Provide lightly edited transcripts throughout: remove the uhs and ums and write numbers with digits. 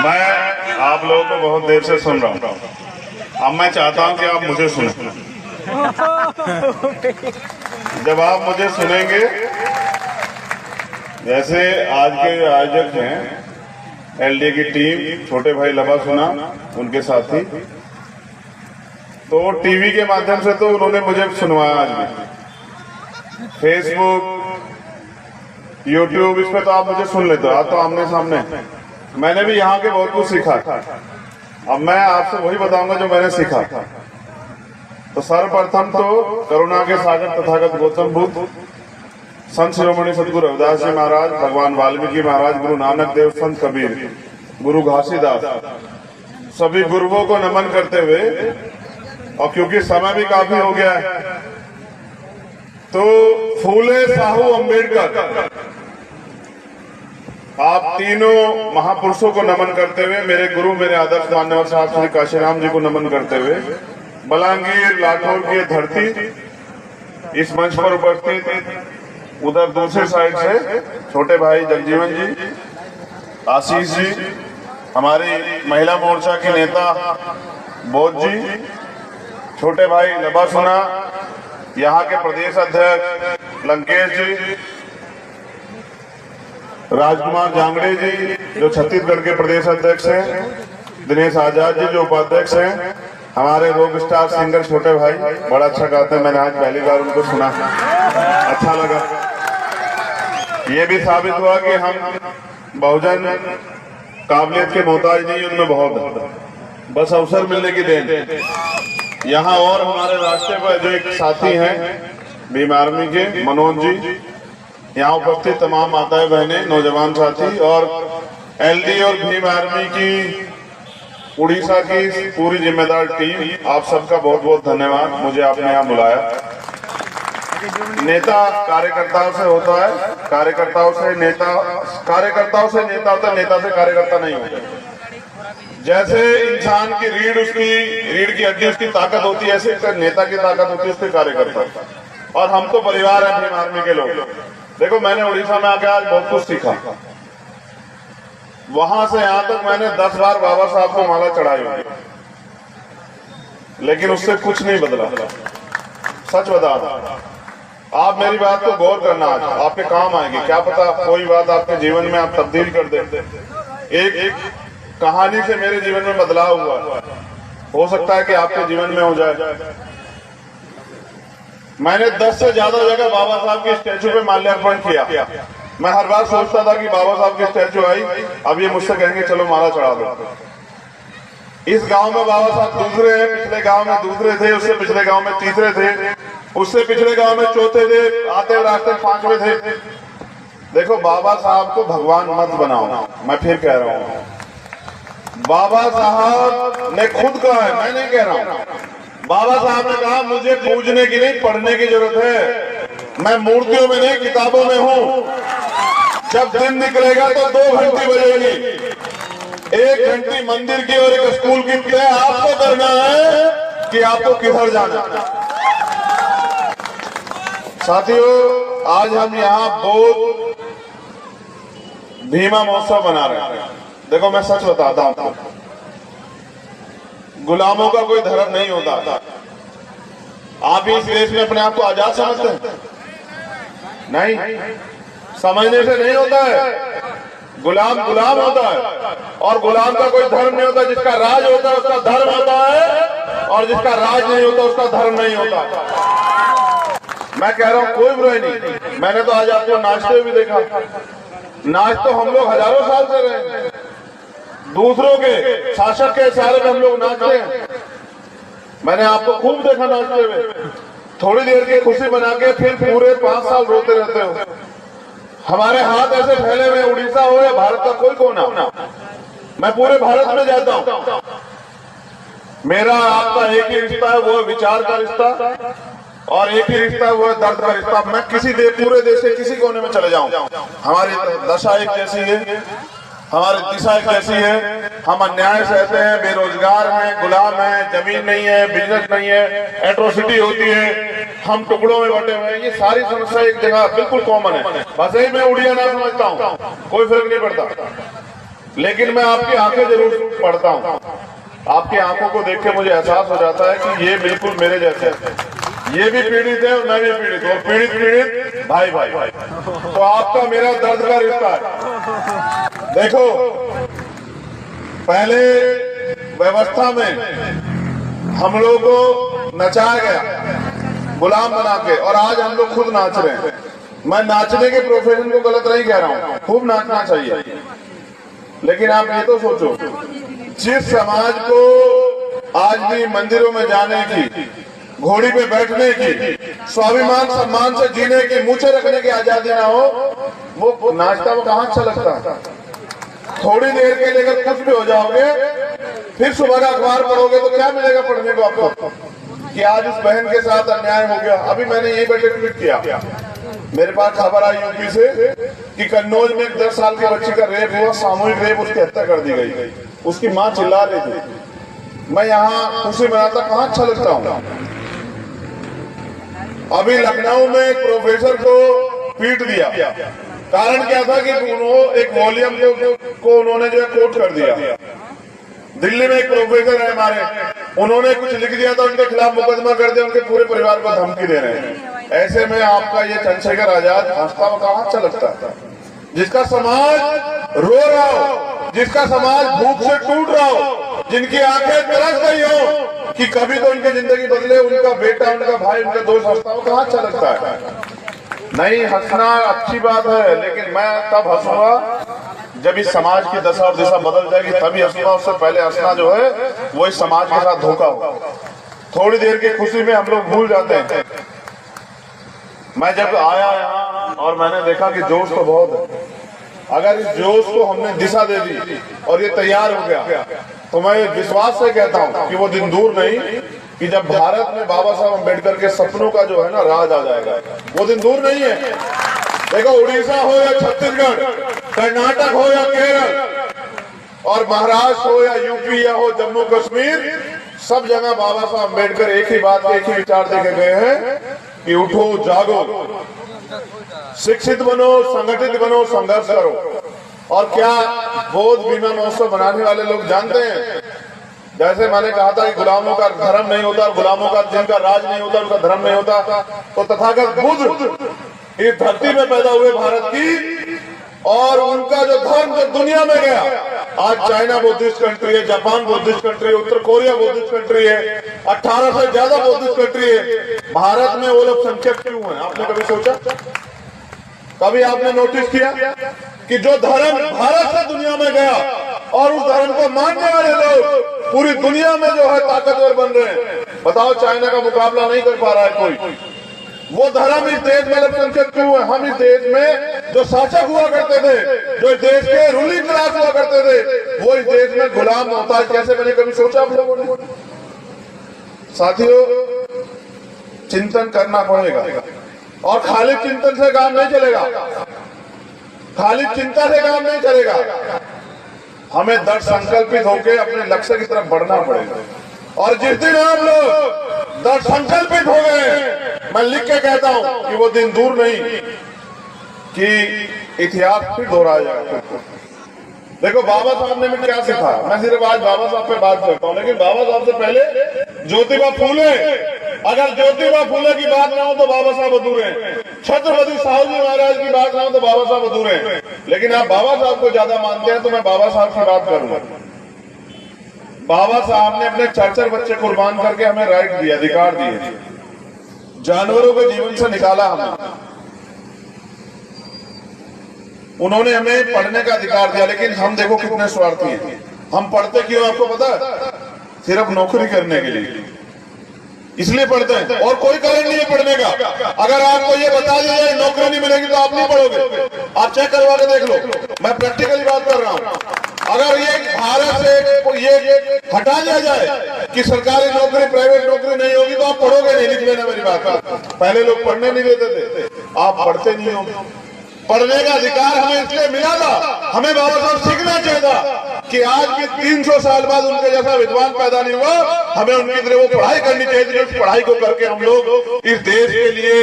मैं आप लोगों को बहुत देर से सुन रहा हूँ। अब मैं चाहता हूँ कि आप मुझे सुनें। जब आप मुझे सुनेंगे, जैसे आज के आयोजक हैं एलडी की टीम, छोटे भाई लबा सुना, उनके साथी, तो टीवी के माध्यम से तो उन्होंने मुझे सुनवाया। आज भी फेसबुक, यूट्यूब, इस पे तो आप मुझे सुन लेते हो, आज तो आमने सामने। मैंने भी यहाँ के बहुत कुछ सीखा। अब मैं आपसे वही बताऊंगा जो मैंने सीखा। तो सर्वप्रथम तो करुणा के सागर तथागत गौतम बुद्ध, संत शिरोमणि सतगुरु रविदास जी महाराज, भगवान वाल्मीकि महाराज, गुरु नानक देव, संत कबीर, गुरु घासीदास, सभी गुरुओं को नमन करते हुए, और क्योंकि समय भी काफी हो गया है, तो फूले साहू अम्बेडकर, आप तीनों महापुरुषों को नमन करते हुए, मेरे गुरु, मेरे आदर्श मान्यवर साहब श्री काशीराम जी को नमन करते हुए, बलांगीर लाठौर की धरती, इस मंच पर उपस्थित उधर दूसरे साइड से छोटे भाई जगजीवन जी, आशीष जी, हमारी महिला मोर्चा की नेता बोध जी, छोटे भाई लबा सुना, यहाँ के प्रदेश अध्यक्ष लंकेश जी, राजकुमार जांगड़े जी जो छत्तीसगढ़ के प्रदेश अध्यक्ष हैं, दिनेश आजाद जी जो उपाध्यक्ष हैं, हमारे रॉक स्टार सिंगर छोटे भाई बड़ा अच्छा गाते हैं, मैंने आज पहली बार उनको सुना, अच्छा लगा। ये भी साबित हुआ कि हम बहुजन काबिलियत के मोहताज नहीं, उनमें बहुत है, बस अवसर मिलने की देन। यहाँ और हमारे रास्ते पर जो एक साथी हैं भीम आर्मी के मनोज जी, यहाँ उपस्थित तमाम माताएं बहनें, नौजवान साथी, और एलडी और भीम आर्मी की उड़ीसा की पूरी जिम्मेदार टीम, आप सबका बहुत बहुत धन्यवाद, मुझे आपने यहाँ बुलाया। नेता कार्यकर्ताओं से होता है, कार्यकर्ताओं से नेता होता है, नेता से कार्यकर्ता नहीं होता। जैसे इंसान की रीढ़ की हड्डी उसकी ताकत होती है, ऐसे नेता की ताकत होती है उसके कार्यकर्ता। और हम तो परिवार है भीम आर्मी के लोग। देखो, मैंने उड़ीसा में आके आज बहुत कुछ सीखा। वहां से यहां तक मैंने 10 बार बाबा साहब को माला चढ़ाई होगी, लेकिन उससे कुछ नहीं बदला। सच बता रहा, आप मेरी बात को गौर करना, आज आपके काम आएगी। क्या पता कोई बात आपके जीवन में आप तब्दील कर दे। एक कहानी से मेरे जीवन में बदलाव हुआ, हो सकता है कि आपके जीवन में हो जाए। मैंने 10 से ज्यादा जगह बाबा साहब के स्टैचू पे माल्यार्पण किया। मैं हर बार सोचता था कि बाबा साहब की स्टैचू आई, अब ये मुझसे कहेंगे चलो माला चढ़ा दो। इस गांव में बाबा साहब दूसरे हैं, पिछले गांव में दूसरे थे, उससे पिछले गांव में तीसरे थे, उससे पिछले गांव में चौथे थे, आते रास्ते 5वें थे। देखो, बाबा साहब को भगवान मत बनाओ। मैं फिर कह रहा हूँ, बाबा साहब ने खुद कहा है, मैं नहीं कह रहा हूँ। बाबा साहब ने कहा मुझे पूजने की नहीं, पढ़ने की जरूरत है। मैं मूर्तियों में नहीं, किताबों में हूँ। जब दिन निकलेगा तो 2 घंटी बजेगी, 1 घंटी मंदिर की और 1 स्कूल की। तय आपको करना है कि आपको किधर जाना है। साथियों, आज हम यहाँ बोध भीमा महोत्सव बना रहे हैं। देखो, मैं सच बताता हूँ, गुलामों का कोई धर्म नहीं होता। आप इस देश में अपने आप को आजाद समझते हैं? नहीं, समझने से नहीं होता है। गुलाम गुलाम होता है, और गुलाम का कोई धर्म नहीं होता। जिसका राज होता है उसका धर्म होता है, और जिसका राज नहीं होता उसका धर्म नहीं होता। मैं कह रहा हूँ, कोई बुराई नहीं। मैंने तो आज आपको नाचते हुए भी देखा। नाच तो हम लोग हजारों साल से रहे हैं, दूसरों के शासक के इशारे में हम लोग नाचते हैं। मैंने आपको खूब देखा नाचते हुए। थोड़ी देर की खुशी बना के फिर पूरे 5 साल रोते रहते हो। हमारे हाथ ऐसे फैले हुए, उड़ीसा हो या भारत का कोई कोना, मैं पूरे भारत में जाता हूँ। मेरा आपका एक ही रिश्ता है, वो है विचार का रिश्ता, और एक ही रिश्ता है, वो है दर्द का रिश्ता। मैं पूरे देश के किसी कोने में चले जाऊं, हमारी दशा एक जैसी है, हमारी दिशा एक ऐसी है। हम अन्याय सहते हैं, बेरोजगार हैं, गुलाम हैं, जमीन नहीं है, बिजनेस नहीं है, एट्रोसिटी होती है, हम टुकड़ों में बटे हुए हैं। ये सारी समस्या एक जगह बिल्कुल कॉमन है। बस यही मैं उड़िया ना समझता हूँ, कोई फर्क नहीं पड़ता। लेकिन मैं आपकी आंखें जरूर पढ़ता हूँ। आपकी आंखों को देख के मुझे एहसास हो जाता है कि ये बिल्कुल मेरे जैसे हैं। ये भी पीड़ित है और मैं भी पीड़ित हूँ, और पीड़ित भाई भाई। तो आपका मेरा दर्द का रिश्ता है। देखो, पहले व्यवस्था में हम लोगों को नचाया गया गुलाम बना के, और आज हम लोग खुद नाच रहे हैं। मैं नाचने के प्रोफेशन को गलत नहीं कह रहा हूँ, खूब नाचना चाहिए, लेकिन आप ये तो सोचो, जिस समाज को आज भी मंदिरों में जाने की, घोड़ी पे बैठने की, स्वाभिमान सम्मान से जीने की, मूछे रखने की आजादी ना हो, वो नाचता वो कहाँ अच्छा लगता। थोड़ी देर के लिए अगर कुछ भी हो जाओगे, फिर सुबह का अखबार पढ़ोगे तो क्या मिलेगा पढ़ने को आपको, कि आज उस बहन के साथ अन्याय हो गया। अभी मैंने यही बैठे ट्वीट किया, मेरे पास खबर आई यूपी से कि कन्नौज में एक 10 साल की बच्ची का रेप हुआ, सामूहिक रेप, उसकी हत्या कर दी गई। उसकी माँ चिल्ला रही थी। मैं यहाँ खुशी मनाता कहाँ अच्छा लगता हूँ। अभी लखनऊ में एक प्रोफेसर को पीट दिया, कारण क्या था कि उन्होंने एक वॉल्यूम को उन्होंने जो है कोट कर दिया। दिल्ली में एक प्रोफेसर है हमारे, उन्होंने कुछ लिख दिया था, उनके खिलाफ मुकदमा कर दिया, उनके पूरे परिवार को धमकी दे रहे हैं। ऐसे में आपका ये चंद्रशेखर आजाद हंसता हुआ कहाँ अच्छा लगता था। जिसका समाज रो रहा हो, जिसका समाज भूख से टूट रहा हो, जिनकी आंखें तरस गई हो कि कभी तो उनकी जिंदगी बदले, उनका बेटा, उनका भाई, उनका दोस्त हंसता हुआ कहाँ अच्छा लगता है। नहीं, हंसना अच्छी बात है, लेकिन मैं तब हंसूंगा जब इस समाज की दशा और दिशा बदल जाएगी, तभी हंसूंगा। उससे पहले हंसना जो है वो इस समाज के साथ धोखा होगा। थोड़ी देर की खुशी में हम लोग भूल जाते हैं। मैं जब आया यहाँ और मैंने देखा कि जोश तो बहुत है, अगर इस जोश को हमने दिशा दे दी और ये तैयार हो गया, तो मैं विश्वास से कहता हूँ कि वो दिन दूर नहीं कि जब भारत में बाबा साहब अम्बेडकर के सपनों का जो है ना राज आ जाएगा। वो दिन दूर नहीं है। देखो, उड़ीसा हो या छत्तीसगढ़, कर्नाटक हो या केरल, और महाराष्ट्र हो या यूपी या हो जम्मू कश्मीर, सब जगह बाबा साहब अम्बेडकर एक ही बात, एक ही विचार देके गए हैं कि उठो, जागो, शिक्षित बनो, संगठित बनो, संघर्ष करो। और क्या बोध बीमा महोत्सव मनाने वाले लोग जानते हैं, जैसे मैंने कहा था कि गुलामों का धर्म नहीं होता, और गुलामों का जिनका राज नहीं होता उनका धर्म नहीं होता, तो तथागत बुद्ध इस धरती में पैदा हुए भारत की, और उनका जो धर्म जो दुनिया में गया, आज चाइना बुद्धिस्ट कंट्री है, जापान बुद्धिस्ट कंट्री है, उत्तर कोरिया बुद्धिस्ट कंट्री है, 18 से ज्यादा बुद्धिस्ट कंट्री है। भारत में वो लोग संख्यक क्यों है? आपने कभी सोचा? कभी आपने नोटिस किया कि जो धर्म भारत से दुनिया में गया और उस धर्म को मानने वाले लोग पूरी दुनिया में जो है ताकतवर बन रहे हैं। बताओ, चाइना का मुकाबला नहीं कर पा रहा है कोई। वो धर्म इस देश में अल्पसंख्यक क्यों है? हम इस देश में जो शासक हुआ करते थे, जो इस देश के रूलिंग क्लास हुआ करते थे, वो इस देश में गुलाम मोहताज कैसे बने? कभी सोचा आप लोगों ने? साथियों, चिंतन करना पड़ेगा, और खाली चिंतन से काम नहीं चलेगा, खाली चिंता से काम नहीं चलेगा। हमें दृढ़ संकल्पित होकर अपने लक्ष्य की तरफ बढ़ना पड़ेगा। और जिस दिन हम लोग दृढ़ संकल्पित हो गए, मैं लिख के कहता हूं कि वो दिन दूर नहीं कि इतिहास फिर दोहराया जाएगा। देखो, बाबा साहब ने मुझे क्या सिखाया। मैं सिर्फ आज बाबा साहब पे बात करता हूं, लेकिन बाबा साहब से पहले ज्योतिबा फूले। अगर ज्योतिबा फूले की बात ना हो तो बाबा साहब अधूरे हैं। छत्रपति साहू जी महाराज की बात ना हो तो बाबा साहब अधूरे हैं। लेकिन आप बाबा साहब को ज्यादा मानते हैं तो मैं बाबा साहब की बात करूंगा। बाबा साहब ने अपने 4 बच्चे कुर्बान करके हमें राइट दिए, अधिकार दिए, जानवरों के जीवन से निकाला हमें। उन्होंने हमें पढ़ने का अधिकार दिया, लेकिन हम देखो कितने स्वार्थी हैं। हम पढ़ते क्यों आपको पता है? सिर्फ नौकरी करने के लिए, इसलिए पढ़ते हैं, और कोई कारण नहीं है पढ़ने का। अगर आपको ये बता दिया जाए नौकरी नहीं मिलेगी तो आप नहीं पढ़ोगे। आप चेक करवा के देख लो, मैं प्रैक्टिकली बात कर रहा हूं। अगर ये भारत से ये हटा दिया जाए कि सरकारी नौकरी, प्राइवेट नौकरी नहीं होगी तो आप पढ़ोगे नहीं। लिख लेना मेरी बात। पहले लोग पढ़ने नहीं देते थे, आप पढ़ते नहीं हो। पढ़ने का अधिकार हमें इसलिए मिला था, हमें बाबा साहब सीखना चाहिए था कि आज भी 300 साल बाद उनके जैसा विद्वान पैदा नहीं हुआ। हमें उनकी तरह वो पढ़ाई करनी चाहिए थी। उस पढ़ाई को करके हम लोग इस देश के लिए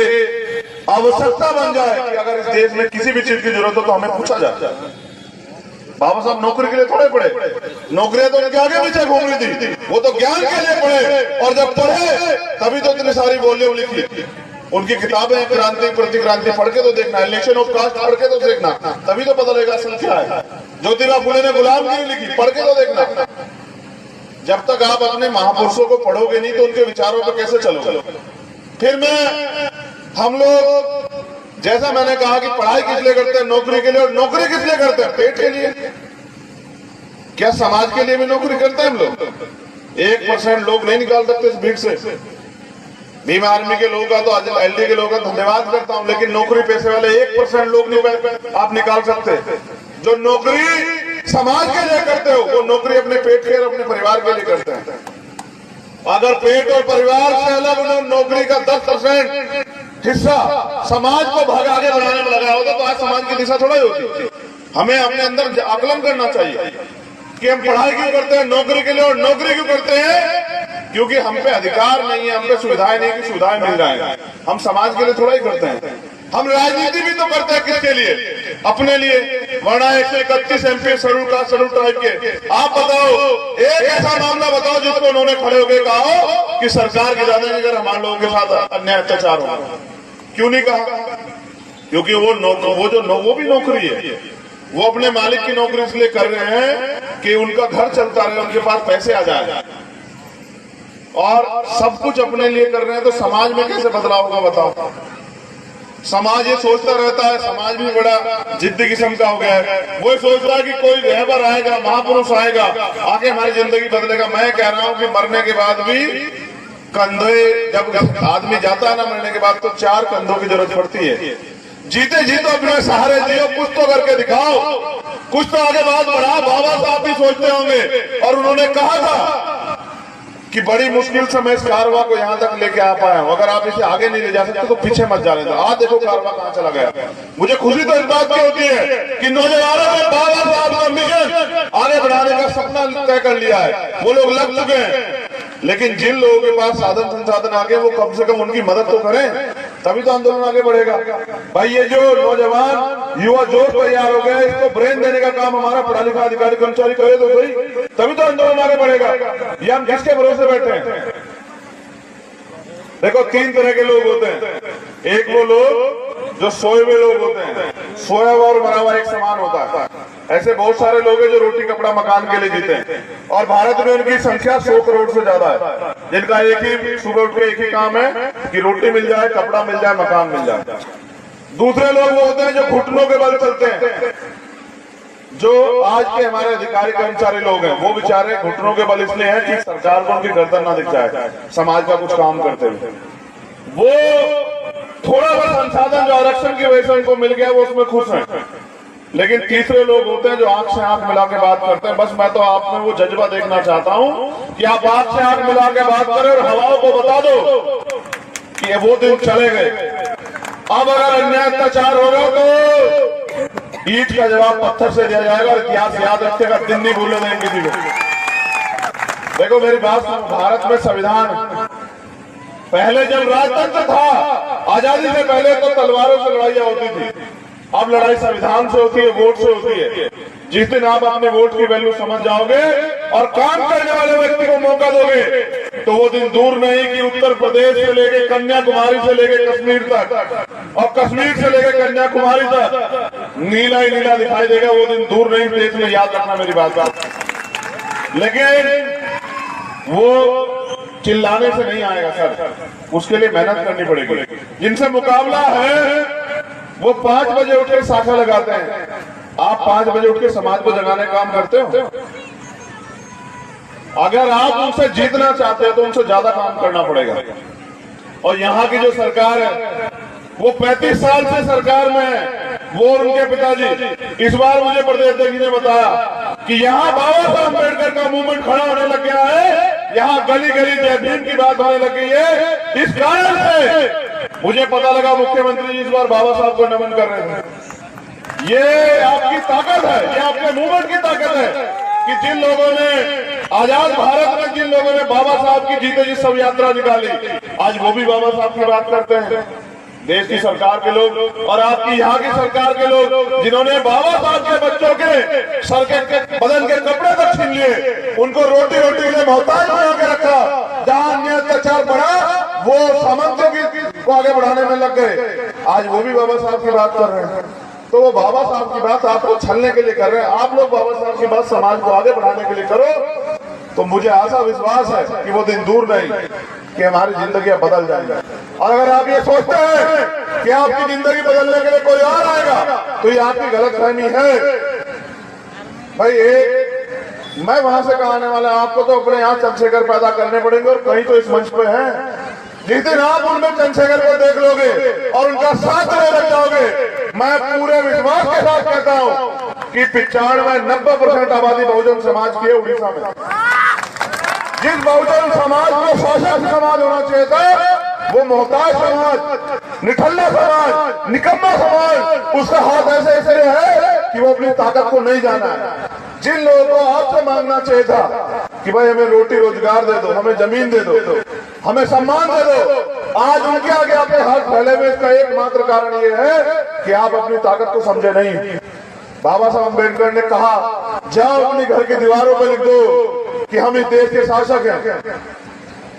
आवश्यकता बन जाए कि अगर इस देश में किसी भी चीज की जरूरत हो तो हमें पूछा जाए। बाबा साहब नौकरी के लिए थोड़े पढ़े, नौकरियां तो उनके आगे पीछे घूम रही थी, वो तो ज्ञान के लिए पढ़े, और जब पढ़े तभी तो इतनी सारी वॉल्यूम लिखी। उनकी किताबें क्रांति प्रतिक्रांति पढ़ के तो देखना, इलेक्शन ऑफ कास्ट पढ़ के तो देखना, तभी तो पता लगेगा असल क्या है। ज्योतिबा फुले ने गुलामगिरी लिखी, पढ़ के तो देखना। जब तक आप अपने महापुरुषों को पढ़ोगे नहीं तो उनके विचारों पर कैसे चलोगे। फिर हम लोग, जैसा मैंने कहा कि पढ़ाई किस लिए करते हैं, नौकरी के लिए, और नौकरी किस लिए करते हैं, पेट के लिए। क्या समाज के लिए भी नौकरी करते हैं हम लोग? 1% लोग नहीं निकाल सकते इस भीड़ से। भीम आर्मी के लोगों का तो आज एलडी के लोगों का धन्यवाद करता हूं, लेकिन नौकरी पेशे वाले 1% लोग नहीं आप निकाल सकते। जो नौकरी समाज के लिए करते हो वो नौकरी अपने पेट के और अपने परिवार के लिए करते हैं। अगर पेट और परिवार से अलग उन्होंने नौकरी का 10% हिस्सा समाज को भाग आगे बढ़ाने में लगाया होता तो आज समाज की दिशा थोड़ा ही होती। हमें अपने अंदर आकलन करना चाहिए कि हम पढ़ाई क्यों करते हैं, नौकरी के लिए, और नौकरी क्यों करते हैं क्योंकि हम पे अधिकार नहीं है, हम पे सुविधाएं नहीं कि सुविधाएं मिल जाए। हम समाज के लिए थोड़ा ही करते हैं। हम राजनीति भी तो करते हैं किसके लिए? अपने लिए। वरना 131 MP schedule caste schedule tribe के, आप बताओ एक ऐसा मामला बताओ जिसको उन्होंने खड़े होकर कहा हो कि सरकार गिराने अगर हमारे लोगों के साथ अन्याय अत्याचार हो, क्यों नहीं कहा? क्योंकि वो भी नौकरी है, वो अपने मालिक की नौकरी इसलिए कर रहे हैं कि उनका घर चलता रहे, उनके पास पैसे आ जाए, और सब कुछ अपने लिए कर रहे हैं। तो समाज में कैसे बदलाव होगा बताओ? समाज ये सोचता रहता है, समाज भी बड़ा जिद्दी किस्म का हो गया है। वो सोच रहा है कि कोई रहबर आएगा, महापुरुष आएगा, आगे हमारी जिंदगी बदलेगा। मैं कह रहा हूं कि मरने के बाद भी कंधे, जब आदमी जाता है ना मरने के बाद, तो 4 कंधों की जरूरत पड़ती है। जीते जी तो अपने सहारे दियो, कुछ तो करके दिखाओ, कुछ तो आगे बात बढ़ाओ। बाबा साहब भी सोचते होंगे, और उन्होंने कहा था कि बड़ी मुश्किल से मैं इस कारवा को यहाँ तक लेके आ पाया हूँ, अगर आप इसे आगे नहीं ले जा सकते तो पीछे मत जाने दो। आज देखो कारवा कहाँ चला गया। मुझे खुशी तो इस बात की होती है कि नौजवानों ने बाबा साहब का मिशन आगे बढ़ाने का सपना तय कर लिया है, वो लोग लग चुके हैं। लेकिन जिन लोगों के पास साधन संसाधन आगे, वो कम से कम उनकी मदद तो करें, तभी तो आंदोलन आगे बढ़ेगा। भाई ये जो नौजवान युवा जोश तैयार हो गया, इसको ब्रेन देने का काम हमारा पढ़ा लिखा अधिकारी कर्मचारी करे तो सही, तभी तो आंदोलन आगे बढ़ेगा। ये हम किसके भरोसे बैठे हैं? देखो 3 तरह के लोग होते हैं। एक वो लोग जो सोए हुए लोग होते हैं, सोया हुआ और मरा हुआ एक समान होता है। ऐसे बहुत सारे लोग हैं जो रोटी कपड़ा मकान के लिए जीते हैं, और भारत में उनकी संख्या 100 करोड़ से ज्यादा है, जिनका एक ही सुबह उठ के एक ही काम है कि रोटी मिल जाए, कपड़ा मिल जाए, मकान मिल जाए। दूसरे लोग वो होते हैं जो घुटनों के बल चलते हैं। जो आज के हमारे अधिकारी कर्मचारी लोग हैं, वो बेचारे घुटनों के बल इसलिए हैं कि सरकार को उनकी गर्दन ना दिख जाए समाज का कुछ काम करते हुए। वो थोड़ा बहुत संसाधन जो आरक्षण की वजह से उनको मिल गया, वो उसमें खुश हैं। लेकिन तीसरे लोग होते हैं जो आंख से आंख मिला के बात करते हैं। बस मैं तो आप में वो जज्बा देखना चाहता हूं कि आप आंख से आंख मिला के बात करें और हवाओं को बता दो कि वो दिन चले गए। अब अगर अन्याय अत्याचार होगा तो ईंट का जवाब पत्थर से दिया जाएगा, और इतिहास याद रखेगा, दिन नहीं भूलने देंगे किसी को। देखो मेरी बात सुनो, भारत में संविधान, पहले जब राजतंत्र था, आजादी से पहले तो तलवारों से लड़ाइयां होती थी। अब लड़ाई संविधान से होती है, वोट से होती है। जिस दिन आप अपने वोट की वैल्यू समझ जाओगे और काम करने वाले व्यक्ति को मौका दोगे, तो वो दिन दूर नहीं कि उत्तर प्रदेश से लेके कन्याकुमारी से लेके कश्मीर तक, और कश्मीर से लेके कन्याकुमारी तक नीला ही नीला दिखाई देगा। वो दिन दूर नहीं, देश में, याद रखना मेरी बात। लेकिन वो चिल्लाने से नहीं आएगा सर, उसके लिए मेहनत करनी पड़ेगी। जिनसे मुकाबला है वो 5 बजे उठ के शाखा लगाते हैं। आप 5 बजे उठ के समाज को जगाने का काम करते हो? अगर आप उनसे जीतना चाहते हो तो उनसे ज्यादा काम करना पड़ेगा। और यहाँ की जो सरकार है वो 35 साल से सरकार में है, वो और उनके पिताजी। इस बार मुझे प्रदेश अध्यक्ष ने बताया कि यहाँ बाबा साहब अम्बेडकर का मूवमेंट खड़ा होने लग गया है, यहाँ गली गली जय भीम की बात होने लग गई है। इस कारण से मुझे पता लगा मुख्यमंत्री जी इस बार बाबा साहब को नमन कर रहे थे। ये आपकी ताकत है, ये आपके मूवमेंट की ताकत है कि जिन लोगों ने आजाद भारत में, जिन लोगों ने बाबा साहब की जीते जी सब यात्रा निकाली, आज वो भी बाबा साहब की बात करते हैं। देश की सरकार के लोग और आपकी यहाँ की सरकार के लोग जिन्होंने बाबा साहब के बच्चों के सर के बदन के कपड़े तक छीन लिए, उनको रोटी रोटी के लिए मोहताज बना के रखा। जहाँ अन्य अत्याचार बढ़ा वो सामंतों को आगे बढ़ाने में लग गए। आज वो भी बाबा साहब की बात कर रहे हैं, तो वो बाबा साहब की बात आपको छलने के लिए कर रहे हैं। आप लोग बाबा साहब की बात समाज को आगे बढ़ाने के लिए करो, तो मुझे आशा विश्वास है कि वो दिन दूर नहीं कि हमारी जिंदगी बदल जाएगी। और अगर आप ये सोचते हैं कि आपकी जिंदगी बदलने के लिए कोई और आएगा, तो ये आपकी गलतफहमी है। भाई मैं वहां से कहा आने वाला, आपको तो अपने यहाँ चंद्रशेखर पैदा करने पड़ेंगे और कहीं तो इस मंच पे हैं। जिस दिन आप उनमें चंद्रशेखर को देख लोगे और उनका साथ देने लग जाओगे, मैं पूरे विश्वास के साथ कहता हूं कि 95-90% आबादी बहुजन समाज की है उड़ीसा में। जिस बहुजन समाज को शासक समाज होना चाहिए था, वो मोहताज समाज, निठल्ला समाज, निकम्मा समाज, उसका हाथ ऐसे ऐसे है कि वो अपनी ताकत को नहीं जाना है। जिन लोगों को आपसे मांगना चाहिए था कि भाई हमें रोटी रोजगार दे दो, हमें जमीन दे दो, हमें सम्मान दे दो, आज उनके आगे आपके हाथ फैले हुए। इसका एकमात्र कारण ये है कि आप अपनी ताकत को समझे नहीं। बाबा साहब अम्बेडकर ने कहा, जाओ अपने घर की दीवारों पर लिख दो कि हम इस देश के शासक हैं।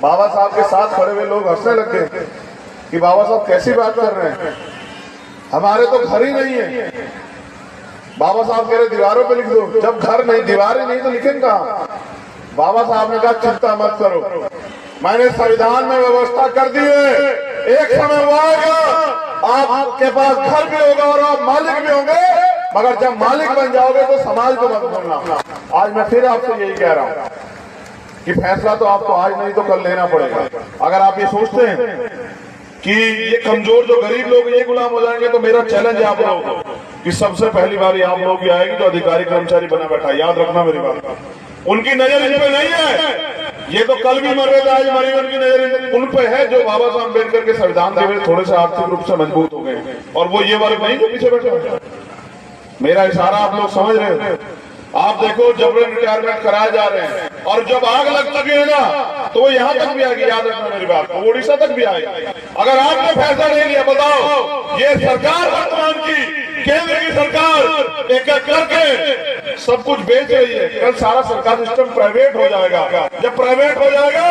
बाबा साहब के साथ खड़े हुए लोग हंसने लग गए कि बाबा साहब कैसी बात कर रहे हैं, हमारे तो घर ही नहीं है। बाबा साहब कह रहे दीवारों पे लिख दो, जब घर नहीं, दीवारें नहीं तो लिखेंगे कहाँ? बाबा साहब ने कहा चिंता मत करो, मैंने संविधान में व्यवस्था कर दी है, एक समय वो आएगा आपके पास घर भी होगा और आप मालिक भी होंगे, मगर जब मालिक बन जाओगे तो समाज को मत भूलना। आज मैं फिर आपसे यही कह रहा हूँ कि फैसला तो आपको आज नहीं तो कल लेना पड़ेगा। अगर आप ये सोचते हैं कि ये कमजोर जो गरीब लोग ये गुलाम हो जाएंगे, तो मेरा चैलेंज है आप लोगों को कि सबसे पहली बारी आप लोग की आएगी जो अधिकारी कर्मचारी बना बैठा। याद रखना मेरी बात, उनकी नजर इन पे नहीं है। ये तो कल भी मर रहे थे, आज मरी, उनकी नजर उन पे है जो बाबा साहब अम्बेडकर के संविधान के वजह थोड़े से आर्थिक रूप से मजबूत हो गए, और वो ये वर्ग नहीं जो पीछे बैठे। मेरा इशारा आप लोग समझ रहे हो? आप देखो जबरन रिटायरमेंट कराए जा रहे हैं, और जब आग लग लगी है ना तो वो यहाँ तक भी आएगी। याद रखना मेरी बात, वो उड़ीसा तक भी आएगी। अगर आपने फैसला नहीं लिया, बताओ ये सरकार वर्तमान की केंद्र की सरकार एक एक करके सब कुछ बेच रही है। कल सारा सरकार सिस्टम प्राइवेट हो जाएगा। जब प्राइवेट हो जाएगा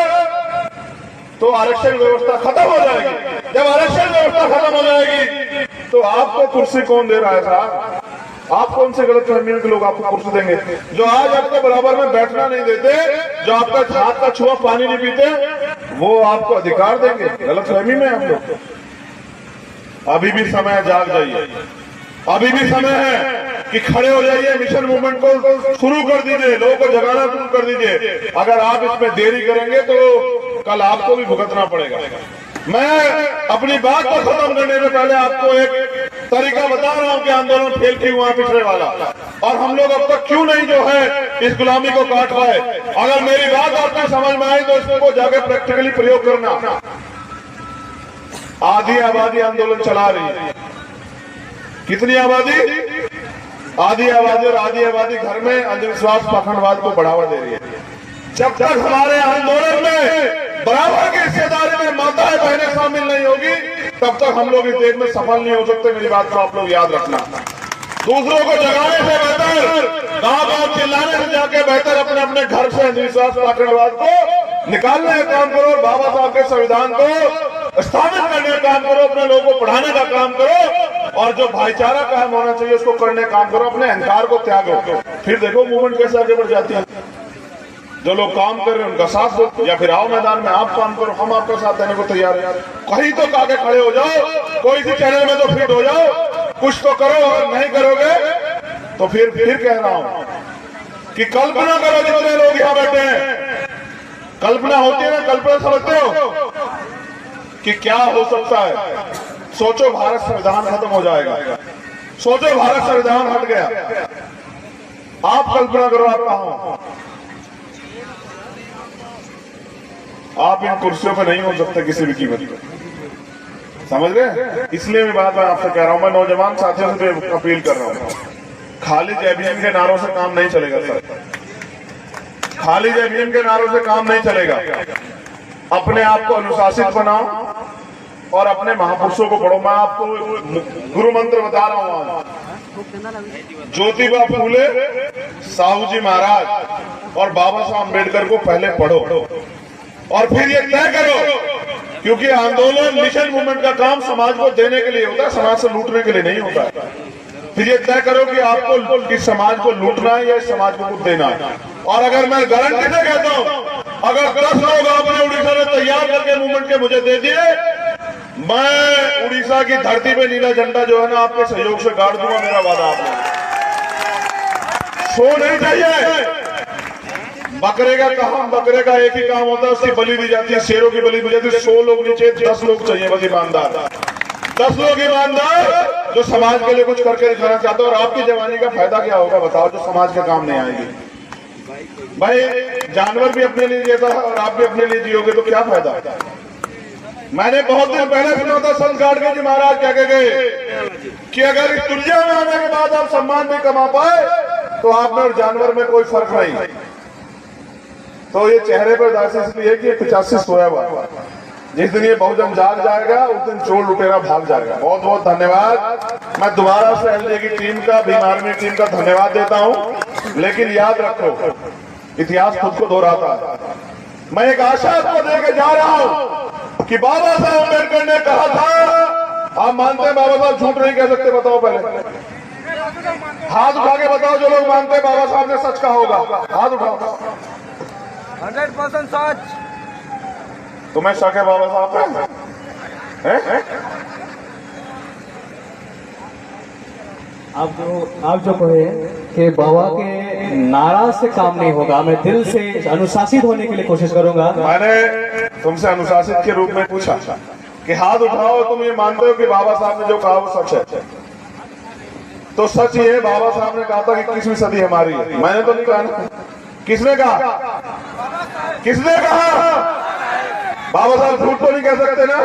तो आरक्षण व्यवस्था खत्म हो जाएगी। जब आरक्षण व्यवस्था खत्म हो जाएगी तो आपको कुर्सी कौन दे रहा है साहब? आप कौन से गलत फहमियों के लोग आपको कुर्सी देंगे? जो आज आपको बराबर में बैठना नहीं देते, जो आपका हाथ का छुआ पानी नहीं पीते, वो आपको अधिकार देंगे? गलत फहमी में आप लोग। अभी भी समय है, जाग जाइए। अभी भी समय है कि खड़े हो जाइए, मिशन मूवमेंट को शुरू कर दीजिए, लोगों को जगाना शुरू कर दीजिए। अगर आप इसमें देरी करेंगे तो कल आपको भी भुगतना पड़ेगा। मैं अपनी बात को खत्म करने से पहले आपको एक तरीका बता रहा हूं कि आंदोलन फेल क्यों हुआ पिछड़े वाला, और हम लोग अब तक क्यों नहीं जो है इस गुलामी को काट पाए। अगर मेरी बात आपको समझ में आई तो इसको जाके प्रैक्टिकली प्रयोग करना। आधी आबादी आंदोलन चला रही है। कितनी आबादी? आधी आबादी, और आधी आबादी घर में अंधविश्वास पाखंडवाद को बढ़ावा दे रही है। जब तक हमारे आंदोलन में बराबर की हिस्सेदारी में माताएं बहनें शामिल नहीं होगी, तब तक हम लोग इस देश में सफल नहीं हो सकते। मेरी बात को आप लोग याद रखना। दूसरों को जगाने से बेहतर, गांव-गांव चिल्लाने से जाके बेहतर अपने अपने घर से अंधविश्वास पाखंडवाद को निकालने का काम करो, और बाबा साहब के संविधान को स्थापित करने का काम करो, अपने लोगों को पढ़ाने का काम करो, और जो भाईचारा कायम होना चाहिए उसको करने का काम करो। अपने अहंकार को त्यागो, फिर देखो मूवमेंट कैसे आगे बढ़ जाती है। जो लोग काम कर रहे हैं उनका साथ दो, या फिर आओ मैदान में आप काम करो, हम आपका साथ देने को तैयार है। कहीं तो आगे खड़े हो जाओ, कोई सी चैनल में तो फिट हो जाओ, कुछ तो करो। अगर नहीं करोगे तो फिर कह रहा हूं कि कल्पना करो, जितने लोग यहाँ बैठे हैं, कल्पना होती है ना, कल्पना समझते हो कि क्या हो सकता है? सोचो भारत संविधान खत्म हो जाएगा, सोचो भारत संविधान हट गया, आप कल्पना करो आप कहां हो? आप इन कुर्सियों पे नहीं हो सकते किसी भी कीमत पे, समझ गए? इसलिए मैं बात आपसे कह रहा हूं, मैं नौजवान साथियों से अपील कर रहा हूं, खाली जय भीम के नारों से काम नहीं चलेगा सर, खाली जय भीम के नारों से काम नहीं चलेगा। अपने आप को अनुशासित बनाओ, और अपने महापुरुषों को पढ़ो। मैं आपको गुरु मंत्र बता रहा हूँ। ज्योतिबा फूले, साहू जी महाराज और बाबा साहब अम्बेडकर को पहले पढ़ो और फिर ये तय करो, क्योंकि आंदोलन मिशन मूवमेंट का काम समाज को देने के लिए होता है, समाज से लूटने के लिए नहीं होता है। फिर ये तय करो कि आपको किस समाज को लूटना है या इस समाज को कुछ देना है। और अगर मैं गारंटी से कहता हूँ, अगर 10 लोग आपने उड़ीसा में तैयार करके मूवमेंट के मुझे दे दिए, मैं उड़ीसा की धरती पे नीला झंडा जो है ना आपके सहयोग से गाड़ दूंगा। मेरा वादा आपने सो नहीं चाहिए। बकरे का काम, बकरे का एक ही काम होता है, उसकी बलि दी जाती है, शेरों की बलि दी जाती है। 100 लोग नीचे, 10 लोग चाहिए बस ईमानदार, 10 लोग ईमानदार जो समाज के लिए कुछ करके दिखाना चाहते हो। और आपकी जवानी का फायदा क्या होगा बताओ, जो समाज के काम नहीं आएगी। भाई जानवर भी अपने लिए जीता है और आप भी अपने लिए जियोगे तो क्या फायदा। मैंने बहुत दिन पहले सुना था संत गाडगे जी महाराज क्या कह गए कि अगर इस दुनिया में आने के बाद आप सम्मान नहीं कमा पाए तो आप में और जानवर में कोई फर्क नहीं। तो ये चेहरे पर दासी इसलिए कि 85 सोया हुआ, जिस दिन ये बहुजन जाग जाएगा उस दिन चोर लुटेरा भाग जाएगा। बहुत बहुत धन्यवाद। मैं दोबारा से एलडीए की टीम का, भीम आर्मी टीम का धन्यवाद देता हूं। लेकिन याद रखो, इतिहास खुद को दोहराता है। मैं एक आशा आपको देके जा रहा हूं कि बाबा साहब अम्बेडकर ने कहा था, आप मानते हैं बाबा साहब झूठ नहीं कह सकते? बताओ पहले हाथ उठा के बताओ जो लोग मानते हैं बाबा साहब ने सच कहा होगा, हाथ उठाओ। 100% सच। तुम्हें शक है बाबा साहब पे? आप जो कहे कि बाबा के नारा से काम नहीं होगा, मैं दिल से अनुशासित होने के लिए कोशिश करूंगा। मैंने तुमसे अनुशासित के रूप में पूछा कि हाथ उठाओ, तुम ये मानते हो कि बाबा साहब ने जो कहा वो सच है? तो सच ये है, बाबा साहब ने कहा था कि 21वीं सदी हमारी है। मैंने तो नहीं कहा ना। किसने कहा? किसने कहा? बाबा साहब झूठ तो नहीं कह सकते ना।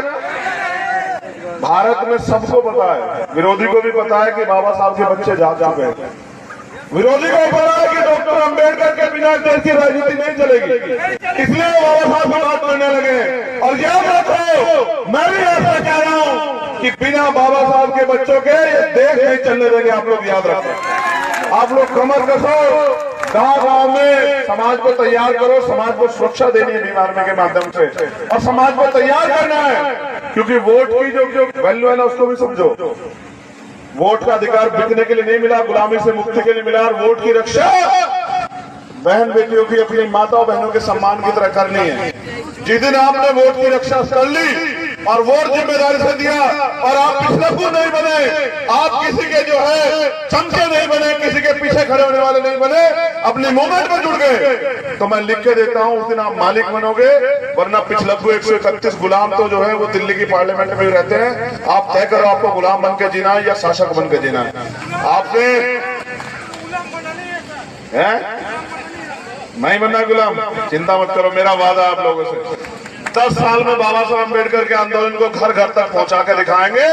भारत में सबको पता है, विरोधी को भी पता है कि बाबा साहब के बच्चे जा चुके हैं। विरोधी को पता है कि डॉक्टर अंबेडकर के बिना देश की राजनीति नहीं चलेगी, इसलिए वो बाबा साहब से बात करने लगे। और याद रखो, मैं भी ऐसा कह रहा हूं कि बिना बाबा साहब के बच्चों के ये देश नहीं चलने देंगे। आप लोग याद रखो, आप लोग कमर कसो, गांव में समाज को तैयार करो। समाज को सुरक्षा देनी है भीम आर्मी के माध्यम से, और समाज को तैयार करना है, क्योंकि वोट की जो वैल्यू है ना उसको भी समझो। वोट का अधिकार बिकने के लिए नहीं मिला, गुलामी से मुक्ति के लिए मिला। और वोट की रक्षा बहन बेटियों की, अपनी माताओं बहनों के सम्मान की तरह करनी है। जिस दिन आपने वोट की रक्षा कर ली और वोट जिम्मेदारी से दिया और आप पिछलकू नहीं बने, आप किसी के जो है चमचे नहीं बने, किसी के पीछे खड़े होने वाले नहीं बने, अपनी मूवमेंट में जुड़ गए, तो मैं लिख के देता हूं उस दिन आप मालिक बनोगे। वरना पिछलकू 131 गुलाम तो जो है वो दिल्ली की पार्लियामेंट में ही रहते हैं। आप तय करो आपको गुलाम बन के जीना है या शासक बन के जीना है। आपने नहीं बनना गुलाम, चिंता मत करो, मेरा वादा आप लोगों से 10 साल में बाबा साहब अम्बेडकर के आंदोलन को घर घर तक पहुंचा के दिखाएंगे।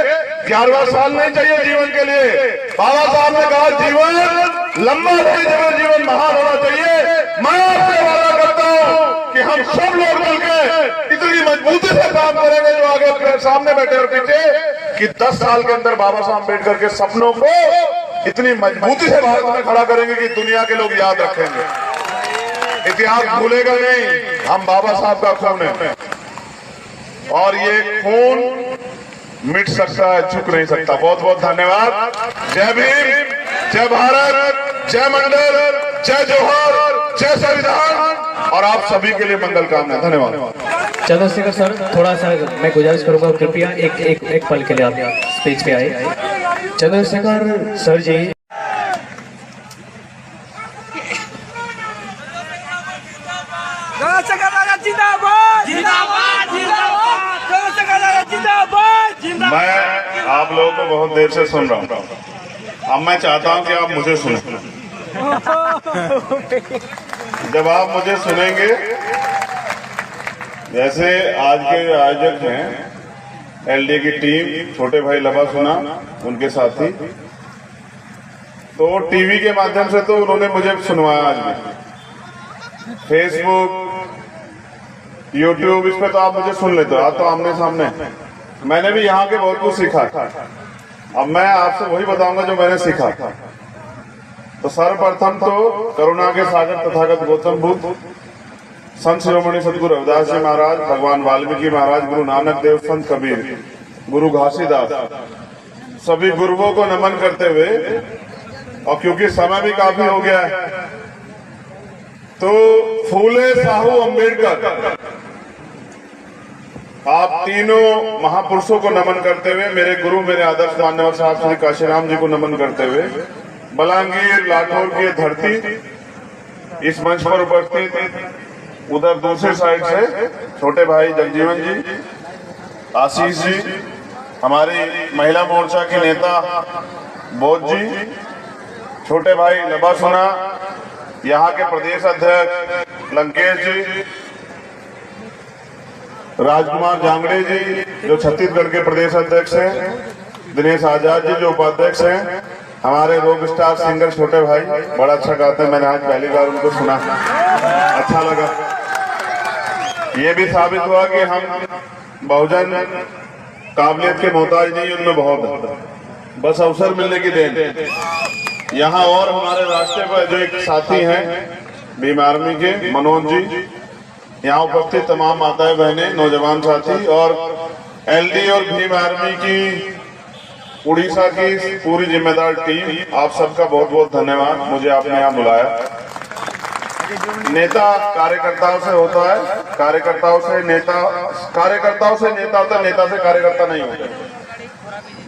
11वां साल नहीं चाहिए जीवन के लिए। बाबा साहब ने कहा जीवन लंबा नहीं, जीवन महान होना चाहिए। मैं आपसे वादा करता हूं कि हम सब लोग मिलकर इतनी मजबूती से काम करेंगे, जो आगे सामने बैठे और पीछे, कि 10 साल के अंदर बाबा साहब अम्बेडकर के सपनों को इतनी मजबूती से भारत में खड़ा करेंगे कि दुनिया के लोग याद रखेंगे। इतिहास भूलेगा नहीं, हम बाबा साहब का खून है और ये खून मिट सकता है, झुक नहीं सकता। बहुत बहुत धन्यवाद। जय भीम, जय भारत, जय मंडल, जय जोहर, जय संविधान, और आप सभी के लिए मंगल कामना। धन्यवाद। चंद्रशेखर सर, थोड़ा सा मैं गुजारिश करूंगा, कृपया एक पल के लिए आप स्टेज पे आए। चंद्रशेखर सर जी, जिंदाबाद जिंदाबाद जिंदाबाद जिंदाबाद। मैं आप लोगों को बहुत देर से सुन रहा हूँ, अब मैं चाहता हूँ कि आप मुझे सुनें। जब आप मुझे सुनेंगे, जैसे आज के आयोजक हैं एलडीए की टीम, छोटे भाई लबा सुना, उनके साथी, तो टीवी के माध्यम से तो उन्होंने मुझे सुनवाया। आज भी फेसबुक, यूट्यूब, इस पे तो आप मुझे सुन लेते हो, आज तो आमने सामने। मैंने भी यहाँ के बहुत कुछ सीखा। अब मैं आपसे वही बताऊंगा जो मैंने सीखा। तो सर्वप्रथम तो करुणा के सागर तथागत गौतम बुद्ध, संत शिरोमणि सतगुरु रविदास जी महाराज, भगवान वाल्मीकि महाराज, गुरु नानक देव, संत कबीर, गुरु घासीदास, सभी गुरुओं को नमन करते हुए, और क्योंकि समय भी काफी हो गया है, तो फूले साहू अम्बेडकर, आप तीनों महापुरुषों को नमन करते हुए, मेरे गुरु, मेरे आदर्श मान्यवर साहब श्री काशीराम जी को नमन करते हुए, बलांगीर लाठौर की धरती, इस मंच पर उपस्थित उधर दूसरी साइड से छोटे भाई जगजीवन जी, आशीष जी, हमारी महिला मोर्चा की नेता बोध जी, छोटे भाई लबासुना, यहाँ के प्रदेश अध्यक्ष लंकेश जी, राजकुमार जांगड़े जी जो छत्तीसगढ़ के प्रदेश अध्यक्ष हैं, दिनेश आजाद जी जो उपाध्यक्ष हैं, हमारे रॉक स्टार सिंगर छोटे भाई बड़ा अच्छा गाते हैं, मैंने आज पहली बार उनको सुना, अच्छा लगा। ये भी साबित हुआ कि हम बहुजन काबिलियत के मोहताज नहीं, उनमें बहुत है, बस अवसर मिलने की देन। यहाँ और हमारे रास्ते पर जो एक साथी हैं भीम आर्मी के मनोज जी, यहाँ उपस्थित तमाम माताएं बहनें, नौजवान साथी, और एलडी और भीम आर्मी की उड़ीसा की पूरी जिम्मेदार टीम, आप सबका बहुत बहुत धन्यवाद, मुझे आपने यहाँ बुलाया। नेता कार्यकर्ताओं से होता है, कार्यकर्ताओं से नेता होता है, नेता से कार्यकर्ता नहीं होता।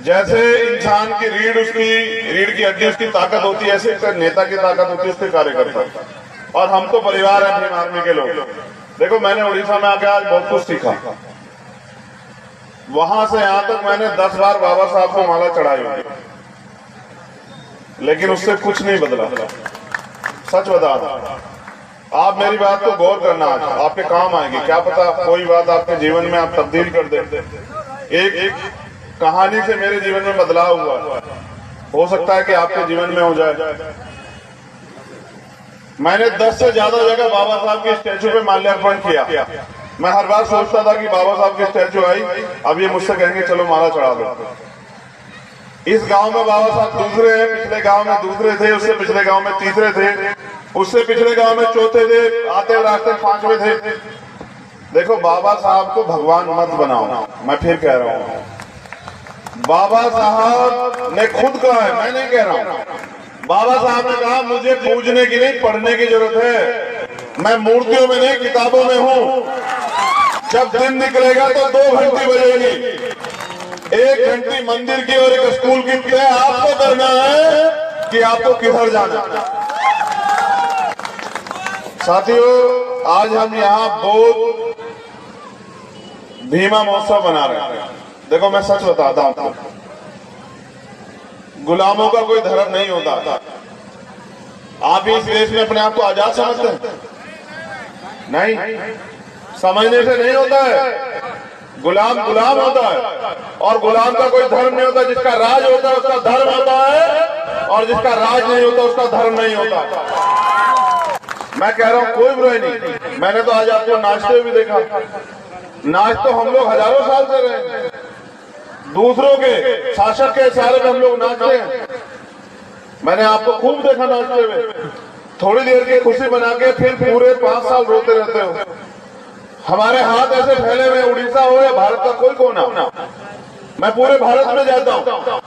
जैसे इंसान की रीढ़ की हड्डी उसकी ताकत होती है, ऐसे नेता की ताकत होती है उसके कार्यकर्ता। और हम तो परिवार है भीम आर्मी के लोग। देखो, मैंने उड़ीसा में आके आज बहुत कुछ सीखा, वहां से यहां तक मैंने 10 बार बाबा साहब को माला चढ़ाई हुई, लेकिन उससे कुछ नहीं बदला। सच बता रहा, आप मेरी बात को गौर करना, आज आपके काम आएगी, क्या पता कोई बात आपके जीवन में आप तब्दील कर दे। एक कहानी से मेरे जीवन में बदलाव हुआ, हो सकता है कि आपके जीवन में हो जाए। मैंने 10 से ज्यादा जगह बाबा साहब के स्टैचू पे माल्यार्पण किया। मैं हर बार सोचता था कि बाबा साहब की स्टैचू आई, अब ये मुझसे कहेंगे चलो माला चढ़ा दो। इस गांव में बाबा साहब दूसरे हैं, पिछले गांव में दूसरे थे, उससे पिछले गांव में तीसरे थे, उससे पिछले गांव में चौथे थे, आते रास्ते 5वें थे। देखो, बाबा साहब को भगवान मत बनाओ, मैं फिर कह रहा हूँ, बाबा साहब ने खुद कहा है, मैं नहीं कह रहा हूँ। बाबा साहब ने कहा मुझे पूजने की नहीं, पढ़ने की जरूरत है, मैं मूर्तियों में नहीं किताबों में हूँ। जब दिन निकलेगा तो 2 घंटी बजेगी, 1 घंटी मंदिर की और 1 स्कूल की। तय आपको करना है कि आपको किधर जाना है। साथियों, आज हम यहाँ बोध भीमा महोत्सव बना रहे हैं। देखो, मैं सच बताता हूँ, गुलामों का कोई धर्म नहीं होता। आप इस देश में अपने आप को आजाद समझते हैं? नहीं, समझने से नहीं होता है। गुलाम गुलाम होता है, और गुलाम का कोई धर्म नहीं होता। जिसका राज होता है उसका धर्म होता है, और जिसका राज नहीं होता उसका धर्म नहीं होता। मैं कह रहा हूं, कोई बुराई नहीं। मैंने तो आज आपको नाचते हुए देखा। नाच तो हम लोग हजारों साल से रहे हैं, दूसरों के शासक के इशारे में हम लोग नाचते हैं। मैंने आपको खूब देखा नाचते हुए। थोड़ी देर की खुशी बना के फिर पूरे 5 साल रोते रहते हो। हमारे हाथ ऐसे फैले हुए, उड़ीसा हो या भारत का कोई कोना, मैं पूरे भारत में जाता हूं।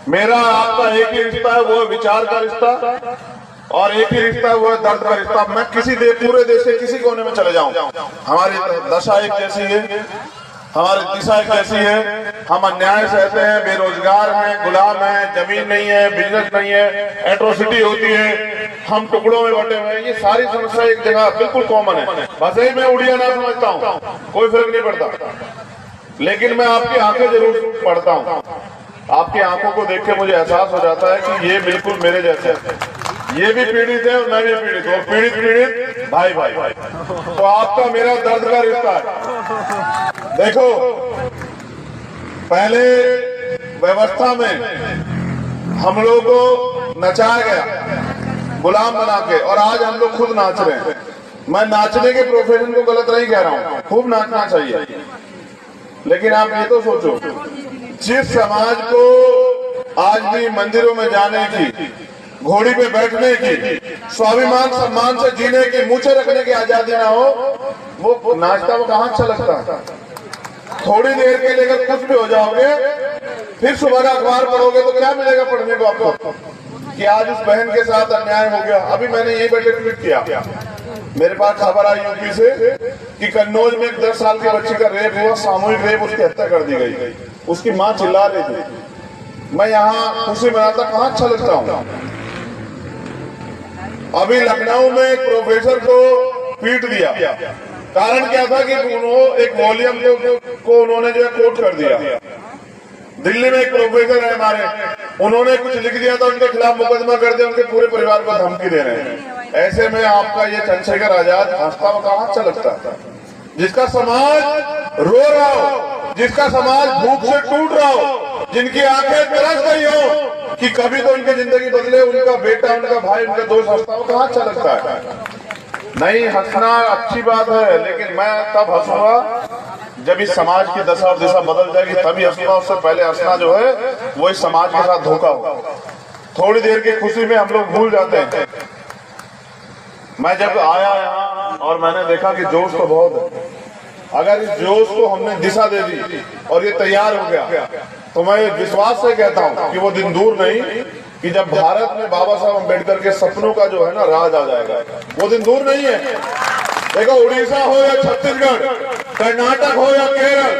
मेरा आपका एक ही रिश्ता है, वो है विचार का रिश्ता, और एक ही रिश्ता है, वो है दर्द का रिश्ता। मैं पूरे देश के किसी कोने में चले जाऊं, हमारी दशा एक जैसी है, हमारी दिशा एक जैसी है। हम अन्याय सहते हैं, बेरोजगार हैं, गुलाम हैं, जमीन नहीं है, बिजनेस नहीं है, एट्रोसिटी होती है, हम टुकड़ों में बटे हुए हैं। ये सारी समस्या एक जगह बिल्कुल कॉमन है। बस यही मैं उड़िया ना समझता हूँ, कोई फर्क नहीं पड़ता। लेकिन मैं आपकी आंखें जरूर पढ़ता हूँ। आपकी आंखों को देख के मुझे एहसास हो जाता है कि ये बिल्कुल मेरे जैसे हैं। ये भी पीड़ित है और मैं भी पीड़ित हूँ, और पीड़ित भाई भाई। तो आपका मेरा दर्द का रिश्ता है। देखो, पहले व्यवस्था में हम लोगों को नचाया गया गुलाम बना के, और आज हम लोग खुद नाच रहे हैं। मैं नाचने के प्रोफेशन को गलत नहीं कह रहा हूँ, खूब नाचना चाहिए, लेकिन आप ये तो सोचो, जिस समाज को आज भी मंदिरों में जाने की, घोड़ी पे बैठने की, स्वाभिमान सम्मान से जीने की, मूछे रखने की आजादी ना हो, वो नाचता वो कहाँ अच्छा लगता है। थोड़ी देर के लिए अगर कुछ भी हो जाओगे, फिर सुबह का अखबार पढ़ोगे तो क्या मिलेगा पढ़ने को आपको कि आज इस बहन के साथ अन्याय हो गया। अभी मैंने यही बैठे ट्वीट किया, मेरे पास खबर आई यूपी से कि कन्नौज में एक 10 साल की बच्ची का रेप हुआ, सामूहिक रेप, उसकी हत्या कर दी गई। उसकी माँ चिल्ला रही थी, मैं यहाँ खुशी मनाता कहाँ अच्छा लगता हूँ। अभी लखनऊ में एक प्रोफेसर को पीट दिया, कारण क्या था कि उन्होंने एक वॉल्यूम को उन्होंने जो है कोट कर दिया। दिल्ली में एक प्रोफेसर है हमारे, उन्होंने कुछ लिख दिया था, उनके खिलाफ मुकदमा कर दिया, उनके पूरे परिवार को धमकी दे रहे हैं। ऐसे में आपका ये चंद्रशेखर आजाद हंसता हुआ कहाँ अच्छा लगता था। जिसका समाज रो रहा हो, जिसका समाज भूख से टूट रहा हो, जिनकी आंखें तरस गई हो कि कभी तो उनकी जिंदगी बदले, उनका बेटा, उनका भाई, उनका दोस्त हंसता हुआ कहाँ अच्छा लगता है। नहीं, हंसना अच्छी बात है, लेकिन मैं तब हंसूंगा जब इस समाज की दशा और दिशा बदल जाएगी, तभी हंसूंगा। उससे पहले हंसना जो है वो इस समाज के साथ धोखा हो। थोड़ी देर की खुशी में हम लोग भूल जाते हैं। मैं जब आया यहाँ और मैंने देखा कि जोश तो बहुत है, अगर इस जोश को हमने दिशा दे दी और ये तैयार हो गया, तो मैं विश्वास से कहता हूँ कि वो दिन दूर नहीं कि जब भारत में बाबा साहब अम्बेडकर के सपनों का जो है ना राज आ जाएगा। वो दिन दूर नहीं है। देखो, उड़ीसा हो या छत्तीसगढ़, कर्नाटक हो या केरल,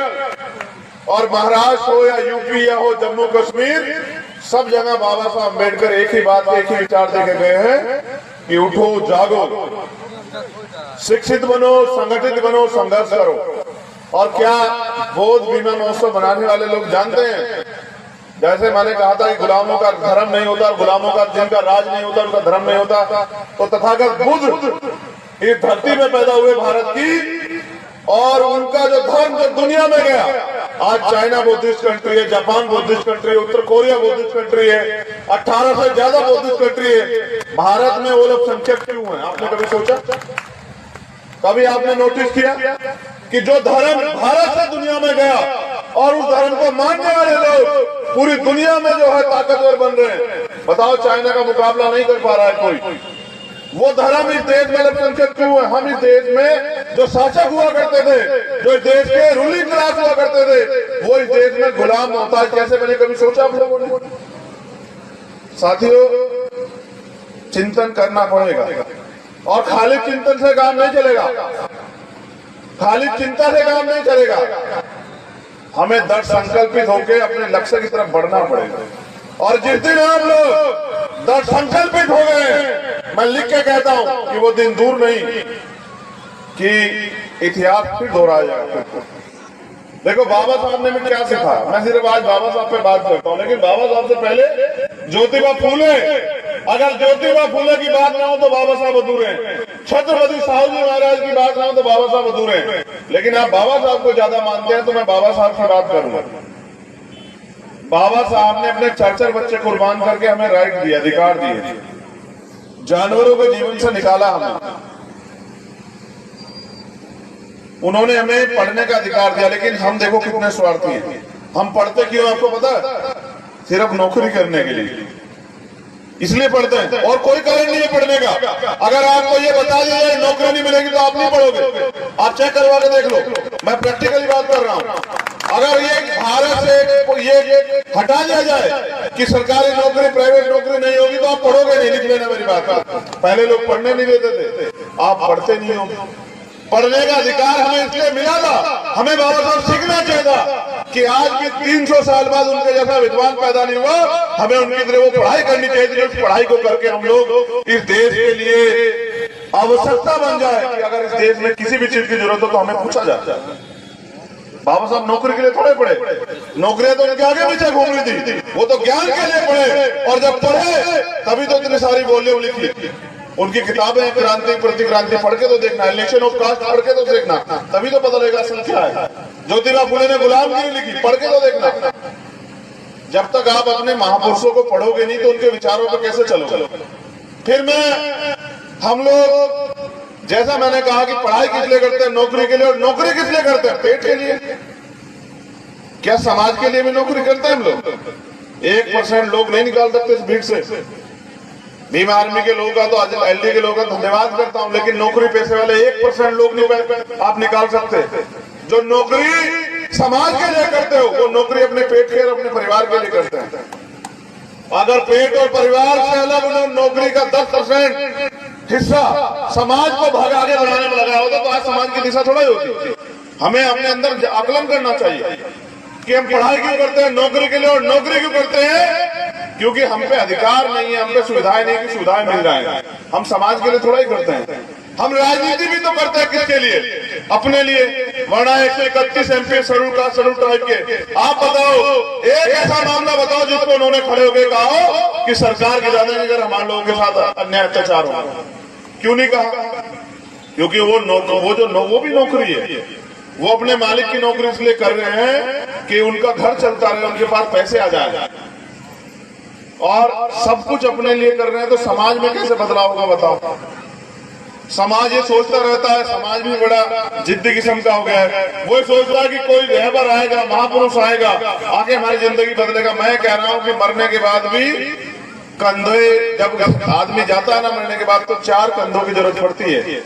और महाराष्ट्र हो या यूपी या हो जम्मू कश्मीर, सब जगह बाबा साहब अम्बेडकर एक ही बात, एक ही विचार देके गए हैं कि उठो, जागो, शिक्षित बनो, संगठित बनो, संघर्ष करो। और क्या बोध बीमा महोत्सव बनाने वाले लोग जानते हैं, जैसे मैंने कहा था कि गुलामों का धर्म नहीं होता, गुलामों का जिनका राज नहीं होता उनका धर्म नहीं होता, तो तथागत बुद्ध इस धरती में पैदा हुए भारत की, और उनका जो धर्म जो दुनिया में गया, आज चाइना बुद्धिस्ट कंट्री है, जापान बुद्धिस्ट कंट्री है, उत्तर कोरिया बुद्धिस्ट कंट्री है, 18 से ज्यादा बुद्धिस्ट कंट्री है। भारत में वो लोग संख्यक क्यों है? आपने कभी सोचा? कभी आपने नोटिस किया कि जो धर्म भारत से दुनिया में गया और उस धर्म को मानने वाले लोग पूरी दुनिया में जो है ताकतवर बन रहे हैं। बताओ, चाइना का मुकाबला नहीं कर पा रहा है कोई। वो धर्म इस देश में अल्पसंख्यक क्यों है? हम इस देश में जो शासक हुआ करते थे, जो इस देश के रूलिंग क्लास हुआ करते थे, वो इस देश में गुलाम मोहताज कैसे बने? कभी सोचा आप लोगों ने? साथियों, चिंतन करना पड़ेगा, और खाली चिंतन से काम नहीं चलेगा, खाली चिंता से काम नहीं चलेगा। हमें दृढ़ संकल्पित होकर अपने लक्ष्य की तरफ बढ़ना पड़ेगा। और जिस दिन आप लोग दृढ़ संकल्पित हो गए, मैं लिख के कहता हूं कि वो दिन दूर नहीं कि इतिहास फिर दोहराया जाएगा। देखो, बाबा साहब ने मुझे क्या सिखाया, मैं सिर्फ आज बाबा साहब पे बात करता हूं, लेकिन बाबा साहब से पहले ज्योतिबा फूले। अगर ज्योतिबा फूले की बात ना हो तो बाबा साहब अधूरे हैं। छत्रपति साहू जी महाराज की बात ना हो तो बाबा साहब अधूरे हैं। लेकिन आप बाबा साहब को ज्यादा मानते हैं तो मैं बाबा साहब की बात करूंगा। बाबा साहब ने अपने 4 बच्चे कुर्बान करके हमें राइट दिए, अधिकार दिए, जानवरों के जीवन से निकाला हमें। उन्होंने हमें पढ़ने का अधिकार दिया, लेकिन हम देखो कितने स्वार्थी हैं। हम पढ़ते क्यों आपको पता है? सिर्फ नौकरी करने के लिए, इसलिए पढ़ते हैं, और कोई कारण नहीं है पढ़ने का। अगर आपको ये बता दिया जाए नौकरी नहीं मिलेगी तो आप नहीं पढ़ोगे। आप चेक करवा के देख लो, मैं प्रैक्टिकली बात कर रहा हूँ। अगर ये भारत से ये हटा दिया जाए कि सरकारी नौकरी, प्राइवेट नौकरी नहीं होगी, तो आप पढ़ोगे नहीं। लिख लेना मेरी बात। पहले लोग पढ़ने नहीं देते थे, आप पढ़ते नहीं हो। पढ़ने का अधिकार हमें इसलिए मिला था, हमें बाबा साहब सीखना चाहिए था कि आज भी 300 साल बाद उनके जैसा विद्वान पैदा नहीं हुआ। हमें उनकी तरह वो पढ़ाई करनी चाहिए थी, उस पढ़ाई को करके हम लोग इस देश के लिए आवश्यकता बन जाए कि अगर इस देश में किसी भी चीज की जरूरत हो तो हमें पूछा जाए। बाबा साहब नौकरी के लिए थोड़े पढ़े, नौकरियां तो उनके आगे पीछे घूम रही थी, वो तो ज्ञान के लिए पढ़े। और जब पढ़े तभी तो इतनी सारी वॉल्यूम लिखी। उनकी किताबें क्रांति प्रतिक्रांति पढ़ के तो देखना, इलेक्शन ऑफ कास्ट पढ़ के तो देखना, तभी तो पता लगेगा असल क्या है। ज्योतिबा फुले ने गुलामगिरी लिखी, पढ़ के तो देखना। जब तक आप अपने महापुरुषों को पढ़ोगे नहीं तो उनके विचारों पर कैसे चलोगे? फिर हम लोग, जैसा मैंने कहा कि पढ़ाई किस लिए करते हैं? नौकरी के लिए। और नौकरी किस लिए करते हैं? पेट के लिए। क्या समाज के लिए भी नौकरी करते हैं हम लोग? 1% लोग नहीं निकाल सकते इस भीड़ से। भीम आर्मी के लोगों का तो आज एलडी के लोगों का धन्यवाद करता हूं, लेकिन नौकरी पैसे वाले 1% लोग नहीं आप निकाल सकते। जो नौकरी समाज के लिए करते हो वो नौकरी अपने पेट के और अपने परिवार के लिए करते हैं। अगर पेट और परिवार से अलग उन्होंने नौकरी का 10% हिस्सा समाज को आगे बढ़ाने में लगाया होता तो आज समाज की दिशा थोड़ा ही होती। हमें अपने अंदर आकलन करना चाहिए कि हम पढ़ाई क्यों करते हैं नौकरी के लिए, और नौकरी क्यों करते हैं क्योंकि हम पे अधिकार नहीं है, हम पे सुविधाएं नहीं की सुविधाएं मिल रहा है। हम समाज के लिए थोड़ा ही करते हैं। हम राजनीति भी तो करते हैं किसके लिए? अपने लिए। वरना 131 MP शेड्यूल ट्राइब के आप बताओ, एक ऐसा मामला बताओ जिसको उन्होंने खड़े होकर कहा हो कि सरकार की ज्यादा अगर हमारे लोगों के साथ अन्याय अत्याचार हो। क्यों नहीं कहा? क्योंकि वो भी नौकरी है, वो अपने मालिक की नौकरी इसलिए कर रहे हैं कि उनका घर चलता रहे, उनके पास पैसे आ जाए, और सब कुछ अपने लिए कर रहे हैं। तो समाज में कैसे बदलाव होगा बताओ? समाज ये सोचता रहता है, समाज भी बड़ा जिद्दी किस्म का हो गया है। वो सोचता है कि कोई रहबर आएगा, महापुरुष आएगा, आगे हमारी जिंदगी बदलेगा। मैं कह रहा हूं कि मरने के बाद भी कंधे, जब आदमी जाता है ना मरने के बाद, तो 4 कंधों की जरूरत पड़ती है।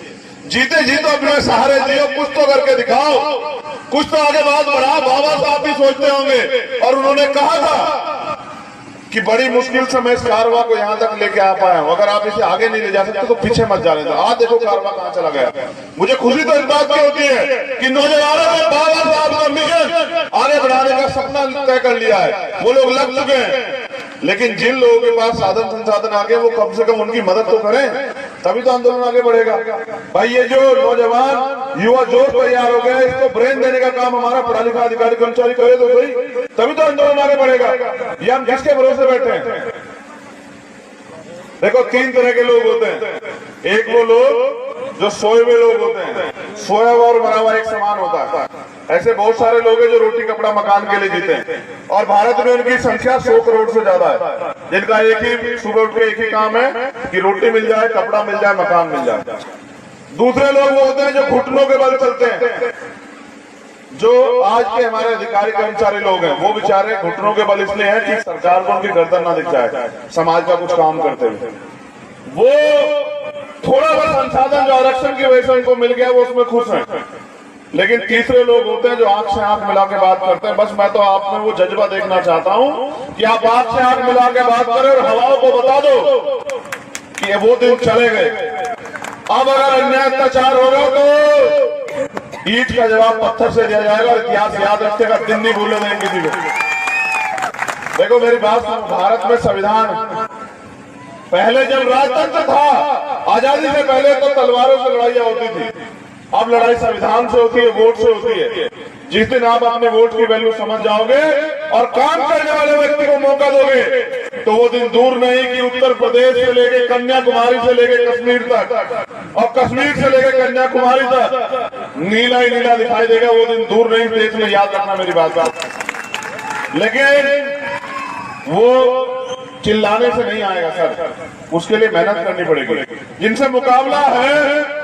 जीते जी तो अपने सहारे जियो, कुछ तो करके दिखाओ, कुछ तो आगे बात बढ़ाओ। बाबा साहब भी सोचते होंगे, और उन्होंने कहा था कि बड़ी मुश्किल से मैं इस कारवा को यहाँ तक लेके आ पाया हूँ, अगर आप इसे आगे नहीं ले जा सकते तो पीछे मत जाने दो। आज देखो कारवा कहाँ चला गया। मुझे खुशी तो इस बात की होती है कि नौजवानों ने बाबा साहब का मिशन आगे बढ़ाने का सपना तय कर लिया है, वो लोग लग चुके हैं। लेकिन जिन लोगों के पास साधन संसाधन आगे, वो कम से कम उनकी मदद तो करें, तभी तो आंदोलन आगे बढ़ेगा। भाई ये जो नौजवान युवा जोश तैयार हो गए, इसको ब्रेन देने का काम हमारा पढ़ा लिखा अधिकारी कर्मचारी करे तो सही, तभी तो आंदोलन आगे बढ़ेगा। ये हम किसके भरोसे बैठे हैं? देखो 3 तरह के लोग होते हैं। एक वो लोग जो सोए हुए लोग होते हैं, सोया हुआ और मरा हुआ एक समान होता है। ऐसे बहुत सारे लोग हैं जो रोटी कपड़ा मकान के लिए जीते हैं, और भारत में उनकी संख्या 100 करोड़ से ज्यादा है, जिनका एक ही सुबह उठ के एक ही काम है कि रोटी मिल जाए, कपड़ा मिल जाए, मकान मिल जाए। दूसरे लोग वो होते हैं जो घुटनों के बल चलते हैं। जो आज के हमारे अधिकारी कर्मचारी लोग हैं, वो बेचारे घुटनों के बल इसलिए हैं कि सरकार को उनकी गर्दन ना दिख जाए समाज का कुछ काम करते हुए। वो थोड़ा बहुत संसाधन जो आरक्षण की वजह से उनको मिल गया, वो उसमें खुश हैं। लेकिन तीसरे लोग होते हैं जो आंख से आंख मिला के बात करते हैं। बस मैं तो आप में वो जज्बा देखना चाहता हूं कि आप आंख से आंख मिला के बात करें और हवाओं को बता दो कि वो दिन चले गए। अब अगर अन्याय अत्याचार होगा तो ईंट का जवाब पत्थर से दिया जाएगा, और इतिहास याद रखेगा, दिन नहीं भूलने देंगे किसी को। देखो मेरी बात सुनो, भारत में संविधान, पहले जब राजतंत्र था, आजादी से पहले तो तलवारों से लड़ाइयां होती थी। अब लड़ाई संविधान से होती है, वोट से होती है। जिस दिन आप अपने वोट की वैल्यू समझ जाओगे और काम करने वाले व्यक्ति को मौका दोगे, तो वो दिन दूर नहीं कि उत्तर प्रदेश से लेके कन्याकुमारी से लेके कश्मीर तक, और कश्मीर से लेके कन्याकुमारी तक नीला ही नीला दिखाई देगा। वो दिन दूर नहीं, देश में, याद रखना मेरी बात। लेकिन वो चिल्लाने से नहीं आएगा सर, उसके लिए मेहनत करनी पड़ेगी। जिनसे मुकाबला है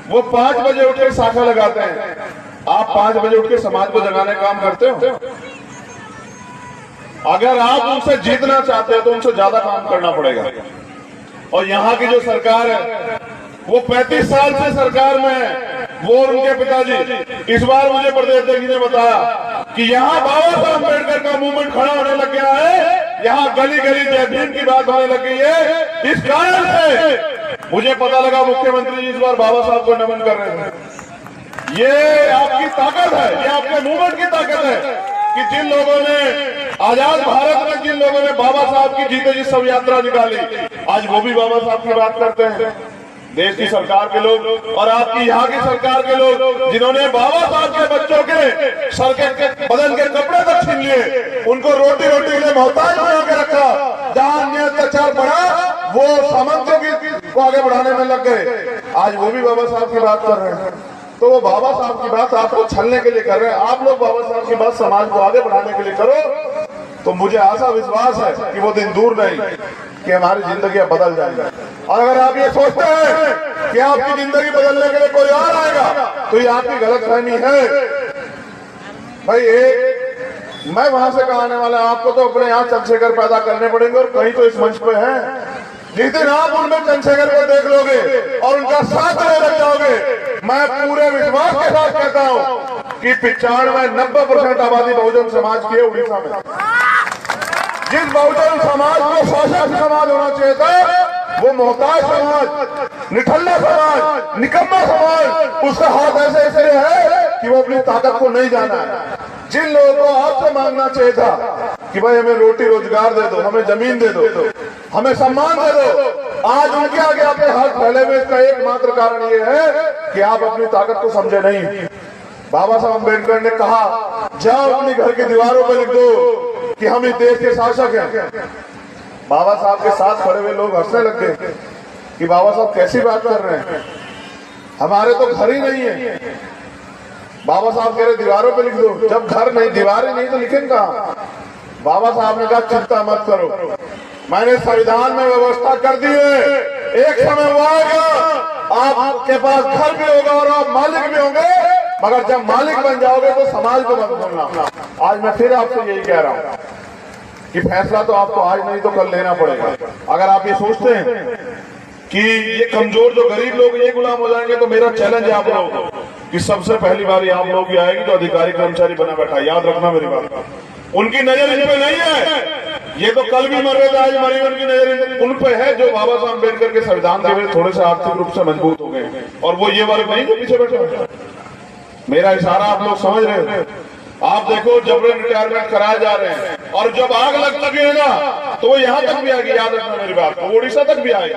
वो 5 बजे उठ के शाखा लगाते हैं, आप 5 बजे उठ के समाज को जगाने का काम करते हो। अगर आप उनसे जीतना चाहते हो तो उनसे ज्यादा काम करना पड़ेगा। और यहाँ की जो सरकार है वो 35 साल से सरकार में है, वो और उनके पिताजी। इस बार मुझे प्रदेश अध्यक्ष ने बताया कि यहाँ बाबा साहब अम्बेडकर का मूवमेंट खड़ा होने लग गया है, यहाँ गली गली जय भीम की बात होने लग गई है। इस कारण से मुझे पता लगा मुख्यमंत्री जी इस बार बाबा साहब को नमन कर रहे थे। ये आपकी ताकत है, ये आपके मूवमेंट की ताकत है कि जिन लोगों ने आजाद भारत में, जिन लोगों ने बाबा साहब की जीते जी सब यात्रा निकाली, आज वो भी बाबा साहब की बात करते हैं। देश की सरकार के लोग और आपकी यहाँ की सरकार के लोग जिन्होंने बाबा साहब के बच्चों के सर के बदन के कपड़े तक छीन लिए, उनको रोटी रोटी के लिए मोहताज बना के रखा। जहाँ अन्याय अत्याचार बढ़ा वो सामंतों को आगे बढ़ाने में लग गए। आज वो भी बाबा साहब की बात कर रहे हैं। तो वो बाबा साहब की बात आपको छलने के लिए कर रहे हैं। आप लोग बाबा साहब की बात समाज को आगे बढ़ाने के लिए करो, तो मुझे आशा विश्वास है कि वो दिन दूर नहीं कि हमारी जिंदगी बदल जाएगी। और अगर आप ये सोचते हैं कि आपकी जिंदगी बदलने के लिए कोई और आएगा, तो ये आपकी गलतफहमी है। भाई एक मैं वहां से कहा आने वाला, आपको तो अपने यहाँ चंद्रशेखर पैदा करने पड़ेंगे और कहीं तो इस मंच पे है। जिस दिन आप उनमें चंद्रशेखर को देख लोगे और उनका साथ में लग जाओगे, मैं पूरे विश्वास के साथ कहता हूं कि 95-90% आबादी बहुजन समाज की है उड़ीसा में। जिस बहुजन समाज को शासक समाज होना चाहिए था, वो मोहताज समाज, निठल्ला समाज, निकम्मा समाज, उसका हाथ ऐसे इसलिए है कि वो अपनी ताकत को नहीं जाना है। जिन लोगों को आपसे मांगना चाहिए था कि भाई हमें रोटी रोजगार दे दो, हमें जमीन दे दो, हमें सम्मान दे दो, आज उनके आगे आपके हाथ फैले हुए, इसका एकमात्र कारण ये है कि आप अपनी ताकत को समझे नहीं। बाबा साहब अम्बेडकर ने कहा, जाओ अपनी घर की दीवारों पर लिख दो कि हम इस देश के शासक हैं। बाबा साहब के साथ खड़े हुए लोग हंसने लग गए कि बाबा साहब कैसी बात कर रहे हैं, हमारे तो घर ही नहीं है। बाबा साहब कह रहे दीवारों पे लिख दो, जब घर नहीं, दीवारें नहीं तो लिखेंगे कहां? बाबा साहब ने कहा चिंता मत करो, मैंने संविधान में व्यवस्था कर दी है, एक समय वो आएगा आपके पास घर भी होगा और आप मालिक भी होंगे, मगर जब मालिक बन जाओगे तो समाज को मत भूलना। आज मैं फिर आपसे यही कह रहा हूं कि फैसला तो आपको आज नहीं तो कल लेना पड़ेगा। अगर आप ये सोचते हैं कि ये कमजोर जो गरीब लोग ये गुलाम हो जाएंगे, तो मेरा चैलेंज है आप लोगों को कि सबसे पहली बारी आप लोग की आएगी तो अधिकारी कर्मचारी बना बैठा। याद रखना मेरी बात, उनकी नजर इन पे नहीं है, ये तो कल भी मर रहे थे, आज मरे, उनकी नजर उन पे है जो बाबा साहब अम्बेडकर के संविधान के वजह थोड़े से आर्थिक रूप से मजबूत हो गए, और वो ये वर्ग नहीं जो पीछे बैठे। मेरा इशारा आप लोग समझ रहे हो? आप देखो जबरन रिटायरमेंट कराए जा रहे हैं, और जब आग लग लगी है ना तो वो यहाँ तक भी आएगी। याद रखना मेरी बात, वो उड़ीसा तक भी आएगी।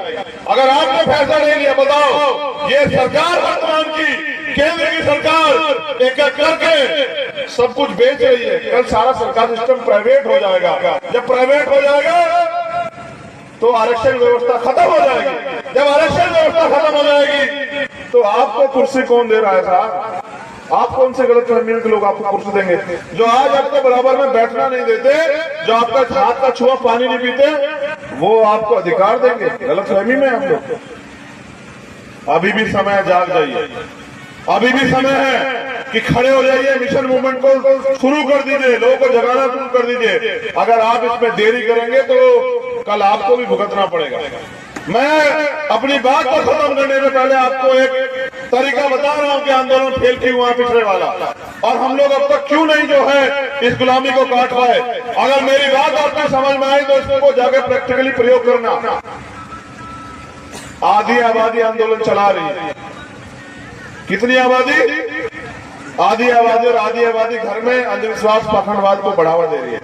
अगर आपने फैसला नहीं लिया, बताओ ये सरकार वर्तमान की, केंद्र की सरकार एक एक करके सब कुछ बेच रही है। कल सारा सरकार सिस्टम प्राइवेट हो जाएगा। जब प्राइवेट हो जाएगा तो आरक्षण व्यवस्था खत्म हो जाएगी। जब आरक्षण व्यवस्था खत्म हो जाएगी तो आपको कुर्सी कौन दे रहा है साहब? आप कौन से गलत फहमी के लोग आपको कुर्सी देंगे? जो आज आपको बराबर में बैठना नहीं देते, जो आपका हाथ का छुआ पानी नहीं पीते, वो आपको अधिकार देंगे? गलत फहमी में आप लोग। अभी भी समय है, जाग जाइए, अभी भी समय है कि खड़े हो जाइए, मिशन मूवमेंट को शुरू कर दीजिए, लोगों को जगाना शुरू कर दीजिए। अगर आप इसमें देरी करेंगे तो कल आपको भी भुगतना पड़ेगा। मैं अपनी बात को खत्म करने से पहले आपको एक तरीका बता रहा हूं कि आंदोलन फेल क्यों हुआ पिछले वाला, और हम लोग अब तक क्यों नहीं जो है इस गुलामी को काट पाए। अगर मेरी बात आपको समझ में आई तो इसको जाके प्रैक्टिकली प्रयोग करना। आधी आबादी आंदोलन चला रही है। कितनी आबादी? आधी आबादी, और आधी आबादी घर में अंधविश्वास पाखंडवाद को बढ़ावा दे रही है।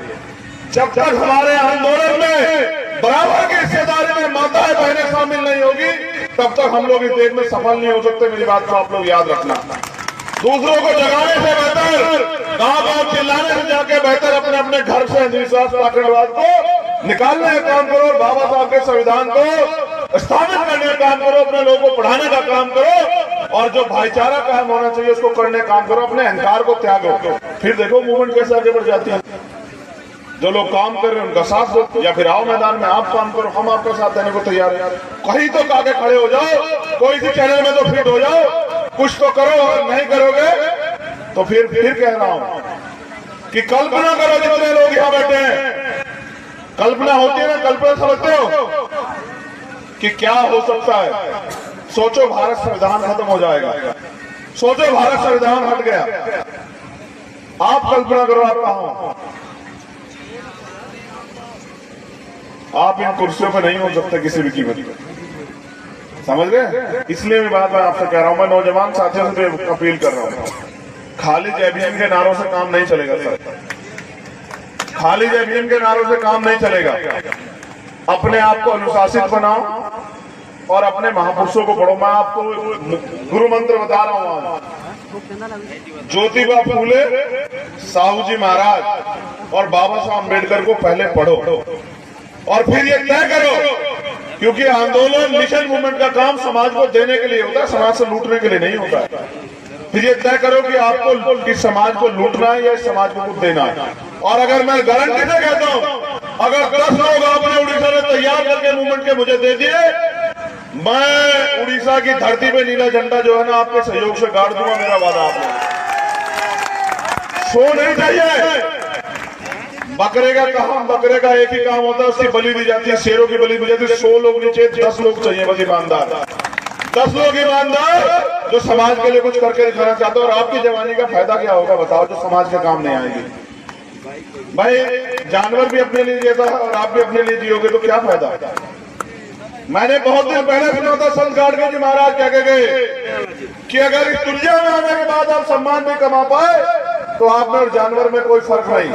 जब तक हमारे आंदोलन में बराबर की हिस्सेदारी में माताएं बहनें शामिल नहीं होगी, तब तक हम लोग इस देश में सफल नहीं हो सकते। मेरी बात को आप लोग याद रखना। दूसरों को जगाने से बेहतर, गांव-गांव चिल्लाने से जाके बेहतर अपने अपने घर से अंधविश्वास पाखंडवाद को निकालने का काम करो, और बाबा साहब के संविधान को स्थापित करने का काम करो, अपने लोगों को पढ़ाने का काम करो, और जो भाईचारा कायम होना चाहिए उसको करने का काम करो, अपने अहंकार को त्यागो। फिर देखो मूवमेंट कैसे आगे बढ़ जाती है। जो लोग काम कर रहे हैं उनका साथ दो, या फिर आओ मैदान में आप काम करो, हम आपका साथ देने को तैयार है। कहीं तो आगे खड़े हो जाओ, कोई सी चैनल में तो फिट हो जाओ, कुछ तो करो। अगर नहीं करोगे तो फिर कह रहा हूं कि कल्पना करो, जितने लोग यहाँ बैठे हैं, कल्पना होती है ना, कल्पना समझते हो कि क्या हो सकता है? सोचो भारत संविधान खत्म हो जाएगा, सोचो भारत संविधान हट गया, आप कल्पना करो आप कहां हो? आप इन कुर्सियों पर नहीं हो सकते किसी भी कीमत पर, समझ गए? इसलिए मैं बात आपसे कह रहा हूं, मैं नौजवान साथियों से अपील कर रहा हूं, खाली जय भीम के नारों से काम नहीं चलेगा सर, खाली जय भीम के नारों से काम नहीं चलेगा। अपने आप को अनुशासित बनाओ और अपने महापुरुषों को पढ़ो। मैं आपको गुरु मंत्र बता रहा हूं, ज्योतिबा फूले, साहू जी महाराज और बाबा साहब अम्बेडकर को पहले पढ़ो, और फिर ये तय करो, क्योंकि आंदोलन मिशन मूवमेंट का काम समाज को देने के लिए होता है, समाज से लूटने के लिए नहीं होता है। फिर ये तय करो कि आपको किस समाज को लूटना है या इस समाज को कुछ देना है। और अगर मैं गारंटी से कहता हूं, अगर 10 लोग आपने उड़ीसा में तैयार करके मूवमेंट के मुझे दे दिए, मैं उड़ीसा की धरती पे नीला झंडा जो है ना आपके सहयोग से गाड़ दूंगा। मेरा वादा आपने सो नहीं चाहिए, बकरे का काम, बकरे का एक ही काम होता है, उसकी बलि दी जाती है, शेरों की बलि दी जाती है। 100 लोग नीचे, 10 लोग चाहिए बस ईमानदार, 10 लोग ईमानदार जो समाज के लिए कुछ करके दिखाना चाहते हो। और आपकी जवानी का फायदा क्या होगा बताओ, जो समाज के काम नहीं आएगी। भाई जानवर भी अपने लिए जीता है और आप भी अपने लिए जियोगे तो क्या फायदा। मैंने बहुत दिन पहले सुना था संत गाडगे जी महाराज क्या कह गए कि अगर इस दुनिया में आने के बाद आप सम्मान भी कमा पाए तो आप में और जानवर में कोई फर्क नहीं।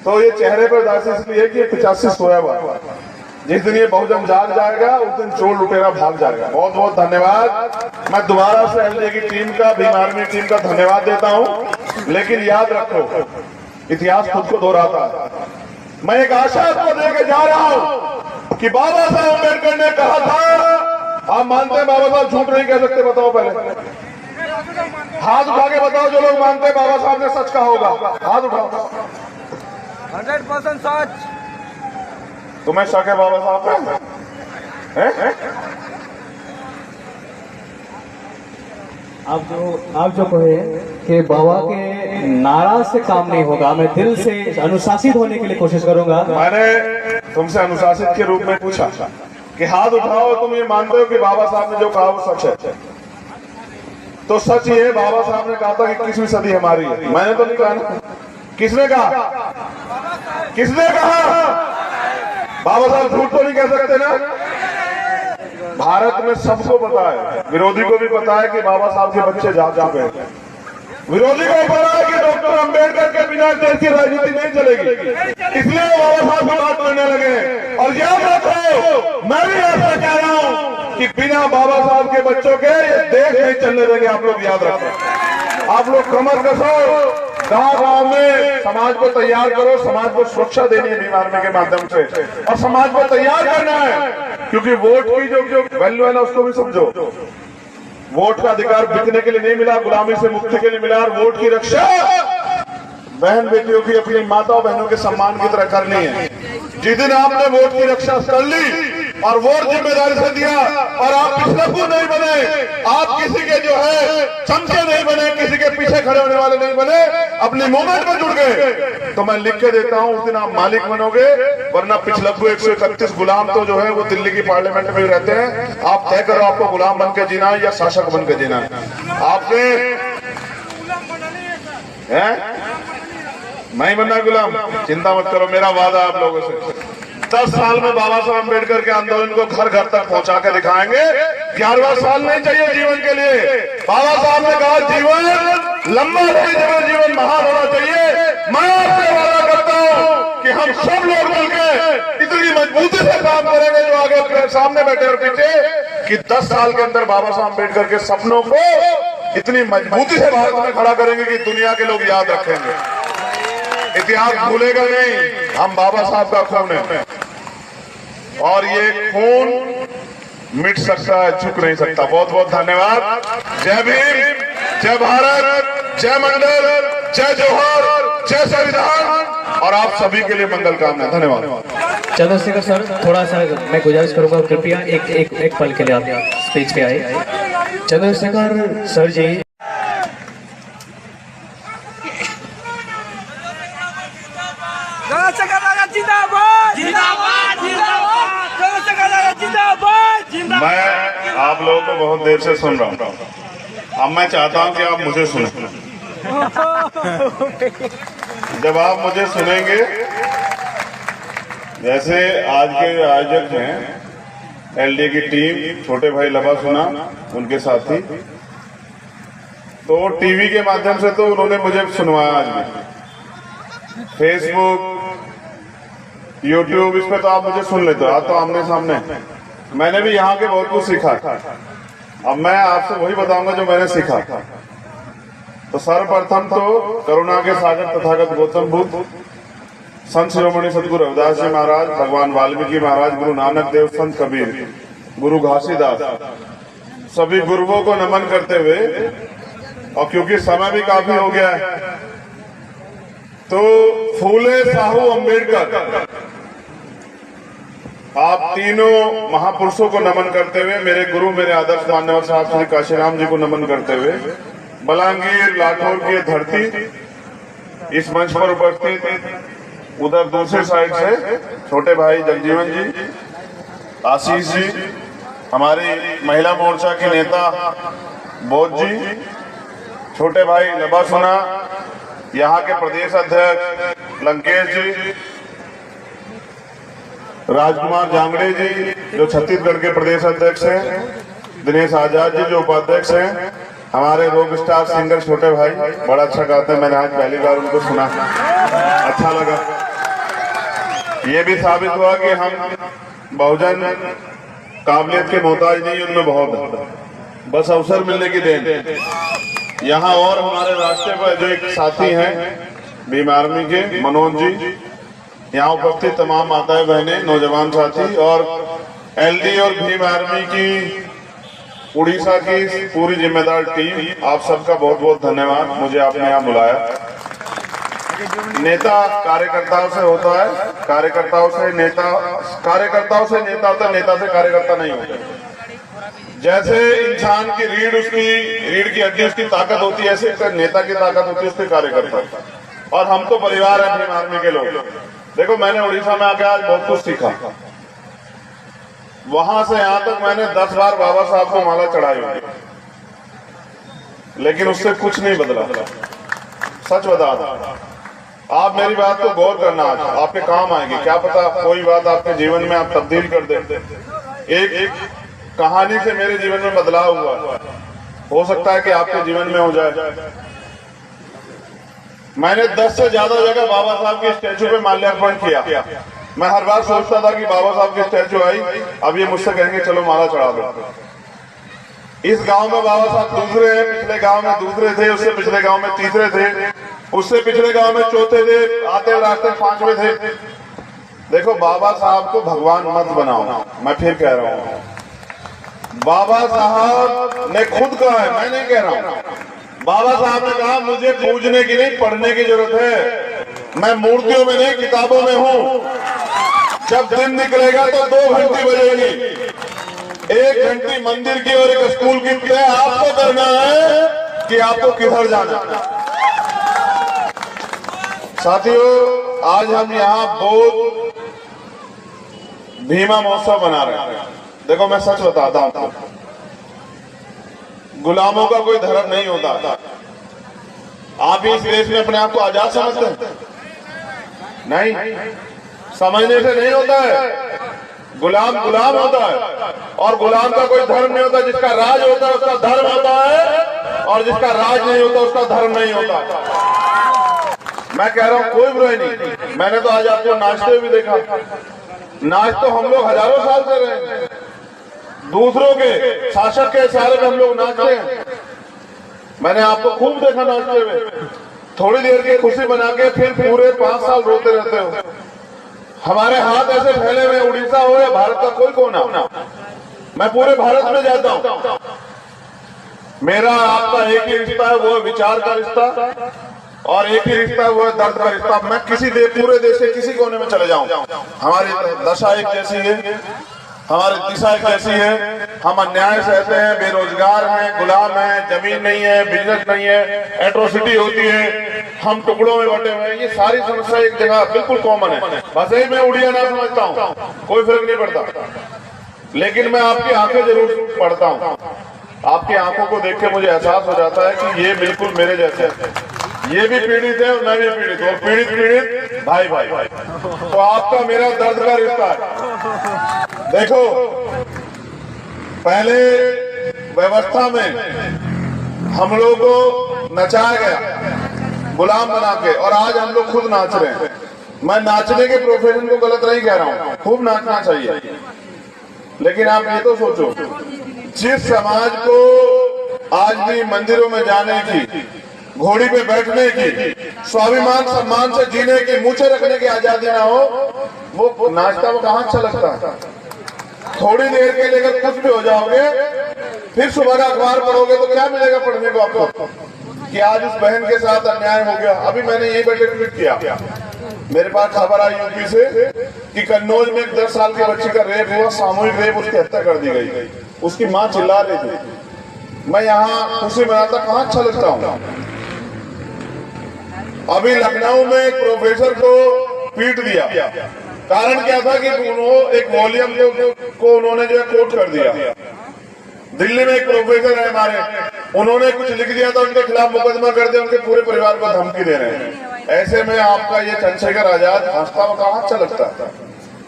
तो ये चेहरे पर उदासी इसलिए कि 85 सोया हुआ, जिस दिन ये बहुजन जाग जाएगा उस दिन चोर लुटेरा भाग जाएगा। बहुत बहुत धन्यवाद। मैं दोबारा से एलजे की टीम का, भीम आर्मी टीम का धन्यवाद देता हूं। लेकिन याद रखो, इतिहास खुद को दोहराता है। मैं एक आशा आपको देके जा रहा हूं कि बाबा साहब अम्बेडकर ने कहा था, आप मानते हैं बाबा साहब झूठ नहीं कह सकते, बताओ पहले हाथ उठा के बताओ जो लोग मानते हैं बाबा साहब ने सच कहा होगा, हाथ उठाओ। 100% सच। तुम्हें शक है बाबा साहब पे? आप जो कहे कि बाबा के नारा से काम नहीं होगा, मैं दिल से अनुशासित होने के लिए कोशिश करूंगा। मैंने तुमसे अनुशासित के रूप में पूछा कि हाथ उठाओ, तुम ये मानते हो कि बाबा साहब ने जो कहा वो सच है? तो सच ये है, बाबा साहब ने कहा था कि 21वीं सदी हमारी है। मैंने तो नहीं कहा ना। किसने कहा? किसने कहा? बाबा साहब झूठ तो नहीं कह सकते ना। भारत में सबको पता है, विरोधी को भी पता है कि बाबा साहब के बच्चे जा चुके हैं। विरोधी को पता है कि डॉक्टर अंबेडकर के बिना देश की राजनीति नहीं चलेगी, इसलिए वो बाबा साहब की बात करने लगे। और याद रखो, मैं भी ऐसा कह रहा हूं कि बिना बाबा साहब के बच्चों के ये देश नहीं चलने देंगे। आप लोग याद रखो, आप लोग कमर कसो, गांव में समाज को तैयार करो। समाज को सुरक्षा देनी है भीम आर्मी के माध्यम से, और समाज को तैयार करना है, क्योंकि वोट की जो वैल्यू है ना उसको भी समझो। वोट का अधिकार बिकने के लिए नहीं मिला, गुलामी से मुक्ति के लिए मिला। और वोट की रक्षा बहन बेटियों की, अपनी माताओं बहनों के सम्मान की तरह करनी है। जिस दिन आपने वोट की रक्षा कर ली और वोट जिम्मेदारी से दिया, और आप पिछलप्पू नहीं बने, आप किसी के जो है चमचे नहीं बने, किसी के पीछे खड़े होने वाले नहीं बने, अपनी मूवमेंट में जुड़ गए, तो मैं लिख के देता हूं उस दिन आप मालिक बनोगे। वरना पिछलप्पू 131 गुलाम तो जो है वो दिल्ली की पार्लियामेंट में ही रहते हैं। आप तय करो आपको गुलाम बन के जीना है या शासक बन के जीना है। आपने नहीं बनना गुलाम, चिंता मत करो, मेरा वादा आप लोगों से। 10 साल में बाबा साहब अम्बेडकर के आंदोलन को घर घर तक पहुंचा के दिखाएंगे। 11वां साल नहीं चाहिए जीवन के लिए। बाबा साहब ने कहा जीवन लंबा नहीं, जीवन महान होना चाहिए। मैं आपसे वादा करता हूं कि हम सब लोग मिलकर इतनी मजबूती से काम करेंगे, जो आगे सामने बैठे और पीछे, कि 10 साल के अंदर बाबा साहब अम्बेडकर के सपनों को इतनी मजबूती से भारत में खड़ा करेंगे कि दुनिया के लोग याद रखेंगे। इतिहास भूलेगा नहीं, हम बाबा साहब का खून है, और ये खून मिट सकता है, झुक नहीं सकता। बहुत बहुत धन्यवाद। जय भीम, जय भारत, जय मंडल, जय जोहर, जय संविधान, और आप सभी के लिए मंगल कामना। धन्यवाद। चंद्रशेखर सर, थोड़ा सा मैं गुजारिश करूंगा, कृपया एक पल के लिए आप स्टेज पे आए। चंद्रशेखर सर जी, जिंदाबाद जिंदाबाद जिंदाबाद जिंदाबाद जिंदाबाद। मैं आप लोगों को बहुत देर से सुन रहा हूँ, अब मैं चाहता हूँ कि आप मुझे सुनें। जब आप मुझे सुनेंगे, जैसे आज के आयोजक हैं एलडी की टीम, छोटे भाई लबा सुना, उनके साथी, तो टीवी के माध्यम से तो उन्होंने मुझे सुनवाया। आज भी फेसबुक, यूट्यूब, इस पे तो आप मुझे सुन लेते हो, आज तो आमने सामने। मैंने भी यहाँ के बहुत कुछ सीखा। अब मैं आपसे वही बताऊंगा जो मैंने सीखा। तो सर्वप्रथम तो करुणा के सागर तथागत गौतम बुद्ध, संत शिरोमणि सतगुरु रविदास जी महाराज, भगवान वाल्मीकि महाराज, गुरु नानक देव, संत कबीर, गुरु घासीदास, सभी गुरुओं को नमन करते हुए, और क्योंकि समय भी काफी हो गया है, तो फूले साहू अम्बेडकर, आप तीनों महापुरुषों को नमन करते हुए, मेरे गुरु, मेरे आदर्श मान्यवर साहब श्री काशीराम जी को नमन करते हुए, बलांगीर लाठौर की धरती इस मंच पर उपस्थित उधर दूसरी साइड से छोटे भाई जगजीवन जी, आशीष जी, हमारी महिला मोर्चा के नेता बोध जी, छोटे भाई लबासुना, यहाँ के प्रदेश अध्यक्ष लंकेश जी, राजकुमार जांगड़े जी जो छत्तीसगढ़ के प्रदेश अध्यक्ष हैं, दिनेश आजाद जी जो उपाध्यक्ष हैं, हमारे रॉक स्टार सिंगर छोटे भाई बड़ा अच्छा गाते हैं, मैंने आज पहली बार उनको सुना, अच्छा लगा। ये भी साबित हुआ कि हम बहुजन काबिलियत के मोहताज नहीं, उनमें बहुत बस अवसर मिलने की देन। यहाँ और हमारे रास्ते पर जो एक साथी हैं भीम आर्मी के मनोज जी, यहाँ उपस्थित तमाम माताएं बहनें, नौजवान साथी और एलडी और भीम आर्मी की उड़ीसा की पूरी जिम्मेदार टीम, आप सबका बहुत बहुत धन्यवाद, मुझे आपने यहाँ बुलाया। नेता कार्यकर्ताओं से होता है, कार्यकर्ताओं से नेता होता है, नेता से कार्यकर्ता नहीं होता। जैसे इंसान की रीढ़ की हड्डी उसकी ताकत होती है, ऐसे नेता की ताकत होती है उसके कार्यकर्ता। और हम तो परिवार है भीम आर्मी के लोग। देखो मैंने उड़ीसा में आके आज बहुत कुछ सीखा, वहां से यहां तक मैंने 10 बार बाबा साहब को माला चढ़ाई हुई, लेकिन उससे कुछ नहीं बदला। सच बता आप मेरी बात को गौर करना, आज आपके काम आएगी, क्या पता कोई बात आपके जीवन में आप तब्दील कर दे। एक कहानी से मेरे जीवन में बदलाव हुआ, हो सकता है कि आपके जीवन में हो जाए। मैंने 10 से ज्यादा जगह बाबा साहब के स्टैचू पे माल्यार्पण किया। मैं हर बार सोचता था कि बाबा साहब की स्टैचू आई, अब ये मुझसे कहेंगे चलो माला चढ़ा दो। इस गांव में बाबा साहब दूसरे हैं, पिछले गांव में दूसरे थे, उससे पिछले गांव में तीसरे थे, उससे पिछले गांव में चौथे थे, आते रास्ते 5वें थे। देखो बाबा साहब को भगवान मत बनाओ, मैं फिर कह रहा हूँ, बाबा साहब ने खुद कहा है, मैं नहीं कह रहा हूँ। बाबा साहब ने कहा मुझे पूजने की नहीं पढ़ने की जरूरत है, मैं मूर्तियों में नहीं किताबों में हूँ। जब दिन निकलेगा तो 2 घंटी बजेगी, 1 घंटी मंदिर की और 1 स्कूल की। तय आपको करना है कि आपको किधर जाना। साथियों आज हम यहाँ बोध भीमा महोत्सव बना रहे हैं। देखो मैं सच बताता हूँ, गुलामों का कोई धर्म नहीं होता। आप इस देश में अपने आप को आजाद समझते हैं? नहीं, समझने से नहीं होता है। गुलाम गुलाम होता है, और गुलाम का कोई धर्म नहीं होता। जिसका राज होता है उसका धर्म होता है, और जिसका राज नहीं होता उसका धर्म नहीं होता। मैं कह रहा हूँ कोई बुराई नहीं। मैंने तो आज आपको नाचते हुए भी देखा। नाच तो हम लोग हजारों साल से रहे हैं, दूसरों के शासक के इशारे में हम लोग नाचते हैं। मैंने आपको खूब देखा नाचते हुए। थोड़ी देर की खुशी बना के फिर पूरे 5 साल रोते रहते हो। हमारे हाथ ऐसे फैले हुए, उड़ीसा हो या भारत का कोई कोना, मैं पूरे भारत में जाता हूँ। मेरा आपका एक ही रिश्ता है, वो विचार का रिश्ता, और एक ही रिश्ता है वो दर्द का रिश्ता। मैं पूरे देश के किसी कोने में चले जाऊं, हमारी दशा एक जैसी है, हमारी दिशा एक जैसी है। हम अन्याय सहते हैं, बेरोजगार हैं, गुलाम हैं, जमीन नहीं है, बिजनेस नहीं है, एट्रोसिटी होती है, हम टुकड़ों में बटे हुए हैं। ये सारी समस्या एक जगह बिल्कुल कॉमन है। बस यही मैं उड़िया ना समझता हूँ, कोई फर्क नहीं पड़ता। लेकिन मैं आपकी आंखें जरूर पढ़ता हूँ। आपकी आंखों को देख के मुझे एहसास हो जाता है कि ये बिल्कुल मेरे जैसे हैं। ये भी पीड़ित है और मैं भी पीड़ित हूँ, और पीड़ित भाई भाई। तो आपका मेरा दर्द का रिश्ता है। देखो पहले व्यवस्था में हम लोग को नचाया गया गुलाम बना के, और आज हम लोग खुद नाच रहे हैं। मैं नाचने के प्रोफेशन को गलत नहीं कह रहा हूँ, खूब नाचना चाहिए। लेकिन आप ये तो सोचो, जिस समाज को आज भी मंदिरों में जाने की, घोड़ी पे बैठने की, स्वाभिमान सम्मान से जीने की, मूछे रखने की आजादी ना हो, वो नाचता वो कहाँ अच्छा लगता है। थोड़ी देर के लिए अगर कुछ भी हो जाओगे, फिर सुबह का अखबार पढ़ोगे तो क्या मिलेगा पढ़ने को आपको कि आज इस बहन के साथ अन्याय हो गया। अभी मैंने यही बैठे ट्वीट किया, मेरे पास खबर आई यूपी से कि कन्नौज में एक 10 साल के बच्ची का रेप हुआ, सामूहिक रेप, उसकी हत्या कर दी गई। उसकी माँ चिल्ला रही थी। मैं यहाँ खुशी मनाता कहाँ अच्छा लगता हूँ। अभी लखनऊ में एक प्रोफेसर को पीट दिया। कारण क्या था कि उन्होंने एक वॉल्यूम को उन्होंने जो है कोट कर दिया। दिल्ली में एक प्रोफेसर है हमारे, उन्होंने कुछ लिख दिया था, उनके खिलाफ मुकदमा कर दिया, उनके पूरे परिवार को धमकी दे रहे हैं। ऐसे में आपका ये चंद्रशेखर आजाद हंसता हुआ कहाँ अच्छा लगता था?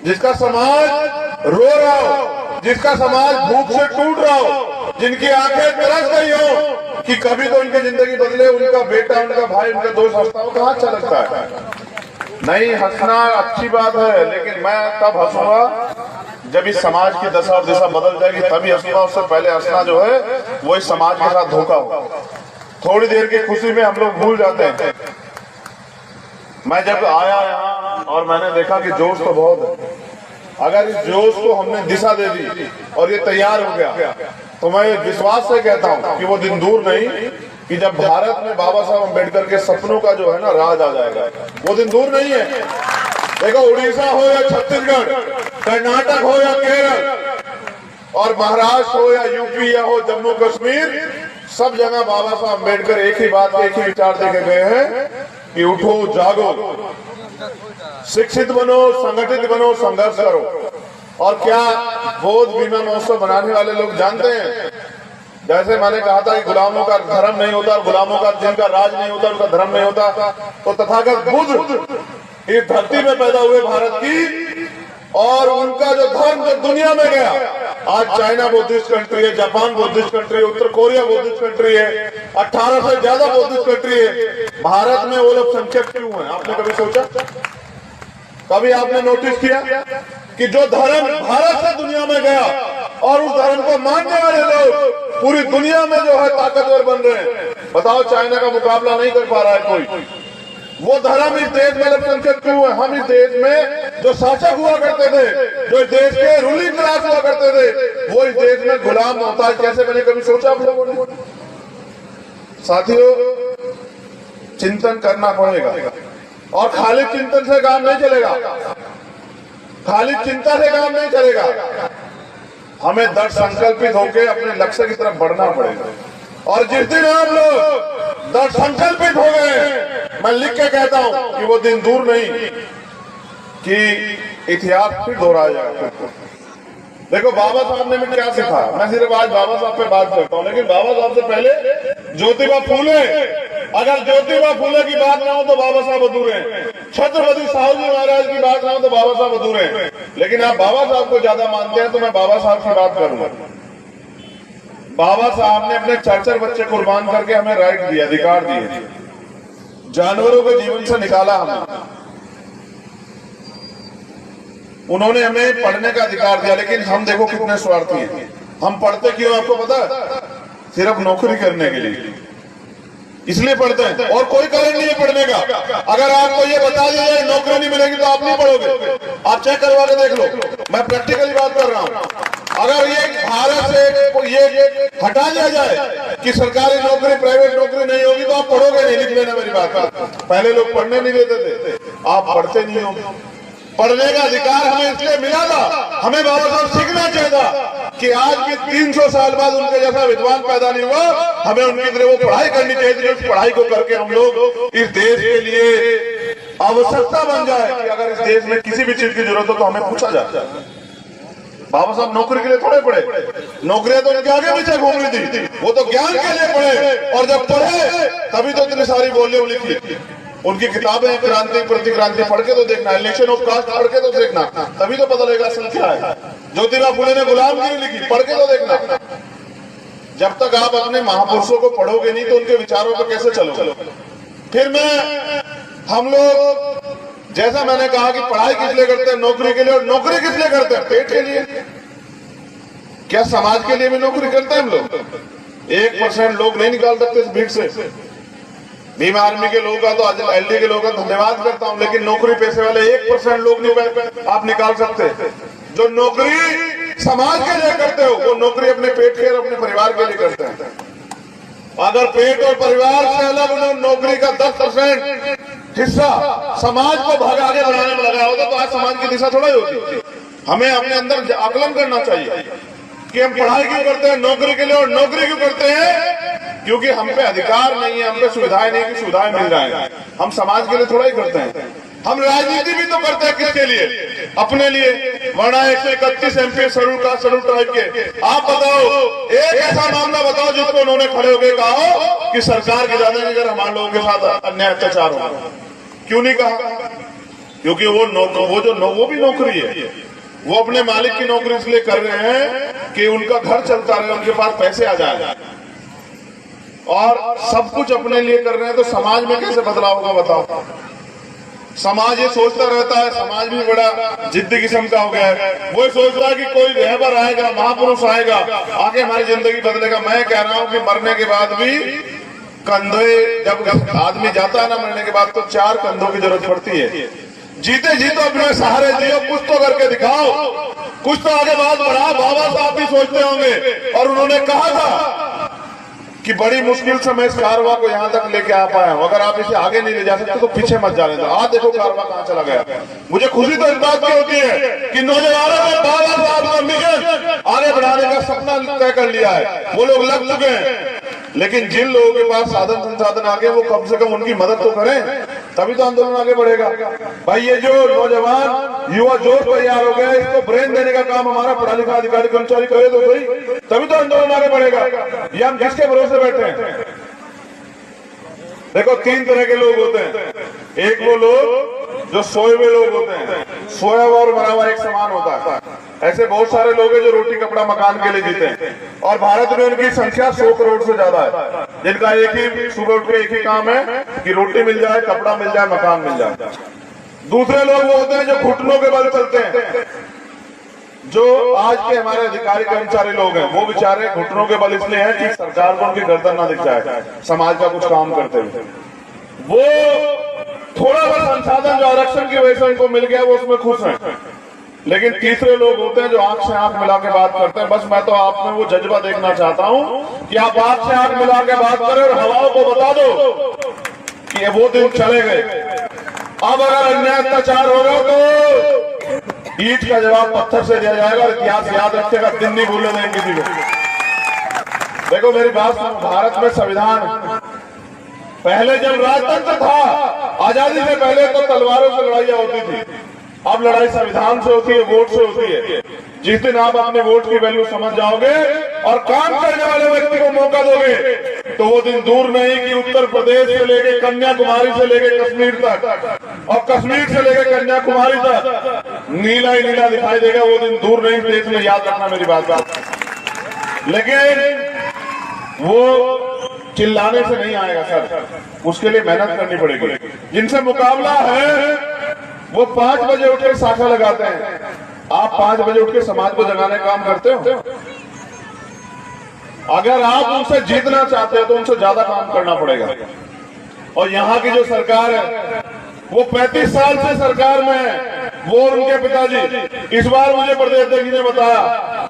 जिसका समाज रो रहा हो, जिसका समाज भूख से टूट रहा हो, जिनकी आंखें तरस गई हो कि कभी तो उनकी जिंदगी बदले, उनका बेटा, उनका भाई, उनका दोस्त हंसता हो, कहाँ अच्छा लगता है? नहीं, हंसना अच्छी बात है, लेकिन मैं तब हंसूंगा जब इस समाज की दशा और दिशा बदल जाएगी, तभी हंसूंगा। उससे पहले हंसना जो है वो इस समाज के साथ धोखा हो। थोड़ी देर की खुशी में हम लोग भूल जाते हैं। मैं जब आया यहाँ और मैंने देखा कि जोश तो बहुत है, अगर इस जोश को हमने दिशा दे दी और ये तैयार हो गया, तो मैं विश्वास से कहता हूँ कि वो दिन दूर नहीं कि जब भारत में बाबा साहब अम्बेडकर के सपनों का जो है ना राज आ जाएगा। वो दिन दूर नहीं है। देखो, उड़ीसा हो या छत्तीसगढ़, कर्नाटक हो या केरल, और महाराष्ट्र हो या यूपी या हो जम्मू कश्मीर, सब जगह बाबा साहब अम्बेडकर एक ही बात, एक ही विचार देके गए हैं कि उठो, जागो, शिक्षित बनो, संगठित बनो, संघर्ष करो। और क्या बौद्ध भीमा महोत्सव बनाने वाले लोग जानते हैं, जैसे मैंने कहा था कि गुलामों का धर्म नहीं होता और गुलामों का जिनका राज नहीं होता उनका धर्म नहीं होता, तो तथागत बुद्ध इस धरती में पैदा हुए भारत की, और उनका जो धर्म जो दुनिया में गया, आज चाइना बुद्धिस्ट कंट्री है, जापान बुद्धिस्ट कंट्री है, उत्तर कोरिया बुद्धिस्ट कंट्री है, 18 से ज्यादा बुद्धिस्ट कंट्री है। भारत में वो लोग संख्यक क्यों है? आपने कभी सोचा? कभी आपने नोटिस किया कि जो धर्म भारत से दुनिया में गया और उस धर्म को मानने वाले लोग पूरी दुनिया में जो है ताकतवर बन रहे हैं? बताओ, चाइना का मुकाबला नहीं कर पा रहा है कोई। वो धर्म इस देश में अल्पसंख्यक क्यों है? हम इस देश में जो शासक हुआ करते थे, जो इस देश के रूलिंग क्लास हुआ करते थे, वो इस देश में गुलाम होता है कैसे? मैंने कभी सोचा आप लोगों ने? साथियों, चिंतन करना पड़ेगा, और खाली चिंतन से काम नहीं चलेगा, खाली चिंता से काम नहीं चलेगा। हमें दृढ़ संकल्पित होकर अपने लक्ष्य की तरफ बढ़ना पड़ेगा। और जिस दिन आप लोग दृढ़ संकल्पित हो गए, मैं लिख के कहता हूं कि वो दिन दूर नहीं कि इतिहास फिर दोहराया जाएगा। देखो, बाबा साहब ने क्या सिखाया, मैं सिर्फ आज बाबा साहब पे बात करता हूं, लेकिन बाबा साहब से पहले ज्योतिबा फूले। अगर ज्योतिबा फूले की बात ना हो तो बाबा साहब अधूरे हैं। छत्रपति साहू जी महाराज की बात ना हो तो बाबा साहब अधूरे हैं। लेकिन आप बाबा साहब को ज्यादा मानते हैं तो मैं बाबा साहब की बात करूंगा। बाबा साहब ने अपने 4 बच्चे कुर्बान करके हमें राइट दिए, अधिकार दिए, जानवरों के जीवन से निकाला हमें। उन्होंने हमें पढ़ने का अधिकार दिया, लेकिन हम देखो कितने स्वार्थी हैं। हम पढ़ते क्यों आपको पता है? सिर्फ नौकरी करने के लिए, इसलिए पढ़ते हैं, और कोई कारण नहीं है पढ़ने का। अगर आपको ये बता दिया जाए नौकरी नहीं मिलेगी तो आप नहीं पढ़ोगे। आप चेक करवा के देख लो, मैं प्रैक्टिकली बात कर रहा हूं। अगर ये भारत से ये हटा दिया जाए कि सरकारी नौकरी, प्राइवेट नौकरी नहीं होगी, तो आप पढ़ोगे नहीं। लिख लेना मेरी बात। पहले लोग पढ़ने नहीं देते थे, आप पढ़ते नहीं हो। पढ़ने का अधिकार हमें इसलिए मिला था, हमें बाबा साहब सीखना चाहिए था कि आज भी 300 साल बाद उनके जैसा विद्वान पैदा नहीं हुआ, हमें उनकी तरह वो पढ़ाई करनी चाहिए थी। उस पढ़ाई को करके हम लोग इस देश के लिए आवश्यकता बन जाए कि अगर इस देश में किसी भी चीज की जरूरत हो तो हमें पूछा जाए। बाबा साहब नौकरी के लिए थोड़े पढ़े, नौकरियां तो उनके आगे पीछे घूम रही थी, वो तो ज्ञान के लिए पढ़े, और जब पढ़े तभी तो इतनी सारी वॉल्यूम लिखी। उनकी किताबें क्रांति प्रतिक्रांति पढ़ के तो देखना, इलेक्शन ऑफ कास्ट पढ़ के तो देखना, तभी तो पता लगेगा असल क्या है। ज्योतिबा फुले ने गुलामगिरी लिखी, पढ़ के तो देखना। जब तक आप अपने महापुरुषों को पढ़ोगे नहीं तो उनके विचारों पर कैसे चलोगे? फिर हम लोग, जैसा मैंने कहा कि पढ़ाई किस लिए करते हैं? नौकरी के लिए। और नौकरी किस लिए करते हैं? पेट के लिए। क्या समाज के लिए भी नौकरी करते हैं हम लोग? 1% लोग नहीं निकाल सकते इस भीड़ से। भीम आर्मी के लोगों का तो, एलडी के लोगों का धन्यवाद करता हूं, लेकिन नौकरी पेशे वाले 1% लोग नहीं आप निकाल सकते। जो नौकरी समाज के लिए करते हो, वो नौकरी अपने पेट के और अपने परिवार के लिए करते हैं। अगर पेट और परिवार से अलग उन्होंने नौकरी का 10% हिस्सा समाज को आगे बढ़ाने में लगाया होता तो आज समाज की दिशा थोड़ा ही होती। हमें अपने अंदर आकलन करना चाहिए कि हम पढ़ाई क्यों करते हैं? नौकरी के लिए। और नौकरी क्यों करते हैं? क्योंकि हम पे अधिकार नहीं है, हम पे सुविधाएं नहीं कि सुविधाएं मिल जाए। हम समाज के लिए थोड़ा ही करते हैं, हम राजनीति भी तो करते हैं किसके लिए? अपने लिए। वरना 131 MP schedule caste schedule tribe के, आप बताओ एक ऐसा मामला बताओ जिसको उन्होंने खड़े होकर कहा हो कि सरकार की ज्यादा अगर हमारे लोगों के साथ अन्याय अत्याचार हो। क्यों नहीं कहा? क्योंकि वो भी नौकरी है, वो अपने मालिक की नौकरी इसलिए कर रहे हैं कि उनका घर चलता रहे, उनके पास पैसे आ जाए, और सब कुछ अपने लिए कर रहे हैं। तो समाज में कैसे बदलाव होगा बताओ? समाज ये सोचता रहता है, समाज भी बड़ा जिद्दी किस्म का हो गया है। वो सोचता है कि कोई रहबर आएगा, महापुरुष आएगा, आके हमारी जिंदगी बदलेगा। मैं कह रहा हूं कि मरने के बाद भी कंधे, जब आदमी जाता है ना मरने के बाद, तो 4 कंधों की जरूरत पड़ती है। जीते जी तो अपने सहारे जियो, कुछ तो करके दिखाओ, कुछ तो आगे बात बढ़ा। बाबा साहब भी सोचते होंगे, और उन्होंने कहा था कि बड़ी मुश्किल से मैं इस कारवा को यहाँ तक लेके आ पाया हूँ, अगर आप इसे आगे नहीं ले जा सकते तो पीछे मत जाने दो। आज देखो कारवा कहाँ चला गया। मुझे खुशी तो इस बात की होती है कि नौजवानों ने बाबा साहब का मिशन आगे बढ़ाने का सपना तय कर लिया है, वो लोग लग चुके हैं। लेकिन जिन लोगों के पास साधन संसाधन आगे, वो कम से कम उनकी मदद तो करें, तभी तो आंदोलन आगे बढ़ेगा। भाई ये जो नौजवान युवा जोश तैयार हो गया, इसको ब्रेन देने का काम हमारा पढ़ा लिखा अधिकारी कर्मचारी करे तो सही, तभी तो आंदोलन आगे बढ़ेगा। ये हम किसके भरोसे बैठे हैं? देखो 3 तरह के लोग होते हैं। एक वो लोग जो सोए हुए लोग होते हैं, सोया हुआ और मरा हुआ एक समान होता है। ऐसे बहुत सारे लोग हैं जो रोटी कपड़ा मकान के लिए जीते हैं, और भारत में उनकी संख्या 100 करोड़ से ज्यादा है, जिनका एक ही सुबह उठ के एक ही काम है कि रोटी मिल जाए, कपड़ा मिल जाए, मकान मिल जाए। दूसरे लोग वो होते हैं जो घुटनों के बल चलते हैं। जो आज के हमारे अधिकारी कर्मचारी लोग हैं, वो बेचारे घुटनों के बल इसलिए हैं कि सरकार को उनकी गर्दन ना दिख जाए समाज का कुछ काम करते हुए। वो थोड़ा बहुत संसाधन जो आरक्षण की वजह से उनको मिल गया, वो उसमें खुश हैं। लेकिन तीसरे लोग होते हैं जो आंख से आंख मिला के बात करते हैं। बस मैं तो आप में वो जज्बा देखना चाहता हूं कि आप आंख से आंख मिला के बात करें और हवाओं को बता दो कि वो दिन चले गए। अब अगर अन्याय अत्याचार होगा तो ईंट का जवाब पत्थर से दिया जाएगा। इतिहास याद रखेगा, दिन नहीं भूलने देंगे किसी को। देखो मेरी बात सुनो, भारत में संविधान, पहले जब राजतंत्र था, आजादी से पहले तो तलवारों से लड़ाइयां होती थी। अब लड़ाई संविधान से होती है, वोट से होती है। जिस दिन आप अपने वोट की वैल्यू समझ जाओगे और काम करने वाले व्यक्ति को मौका दोगे, तो वो दिन दूर नहीं कि उत्तर प्रदेश से लेके कन्याकुमारी से लेके कश्मीर तक, और कश्मीर से लेके कन्याकुमारी तक नीला ही नीला दिखाई देगा। वो दिन दूर नहीं, देश में याद रखना मेरी बात का। लेकिन वो चिल्लाने से नहीं आएगा सर, उसके लिए मेहनत करनी पड़ेगी। जिनसे मुकाबला है वो 5 बजे उठ के शाखा लगाते हैं। आप 5 बजे उठ के समाज को जगाने का काम करते हो? अगर आप उनसे जीतना चाहते हो तो उनसे ज्यादा काम करना पड़ेगा। और यहाँ की जो सरकार है वो 35 साल से सरकार में है, वो और उनके पिताजी। इस बार मुझे प्रदेश अध्यक्ष ने बताया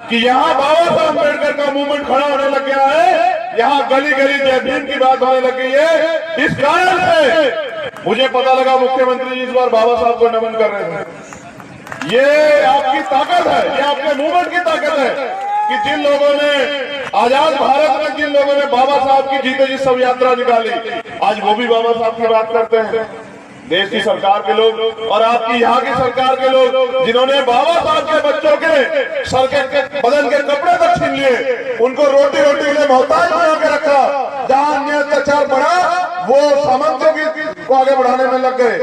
कि यहाँ बाबा साहब अम्बेडकर का मूवमेंट खड़ा होने लग गया है, यहाँ गली गली जय भीम की बात होने लग गई है। इस कारण से मुझे पता लगा मुख्यमंत्री जी इस बार बाबा साहब को नमन कर रहे थे। ये आपकी ताकत है, ये आपके मूवमेंट की ताकत है कि जिन लोगों ने आजाद भारत में, जिन लोगों ने बाबा साहब की जीते जी सब यात्रा निकाली, आज वो भी बाबा साहब की बात करते हैं। देश की सरकार के लोग और आपकी यहाँ की सरकार के लोग जिन्होंने बाबा साहब के बच्चों के सर के बदन के कपड़े तक छीन लिए, उनको रोटी रोटी के लिए मोहताज बना के रखा। जहाँ अन्याय अत्याचार बढ़ा वो सामंतों को आगे बढ़ाने में लग गए।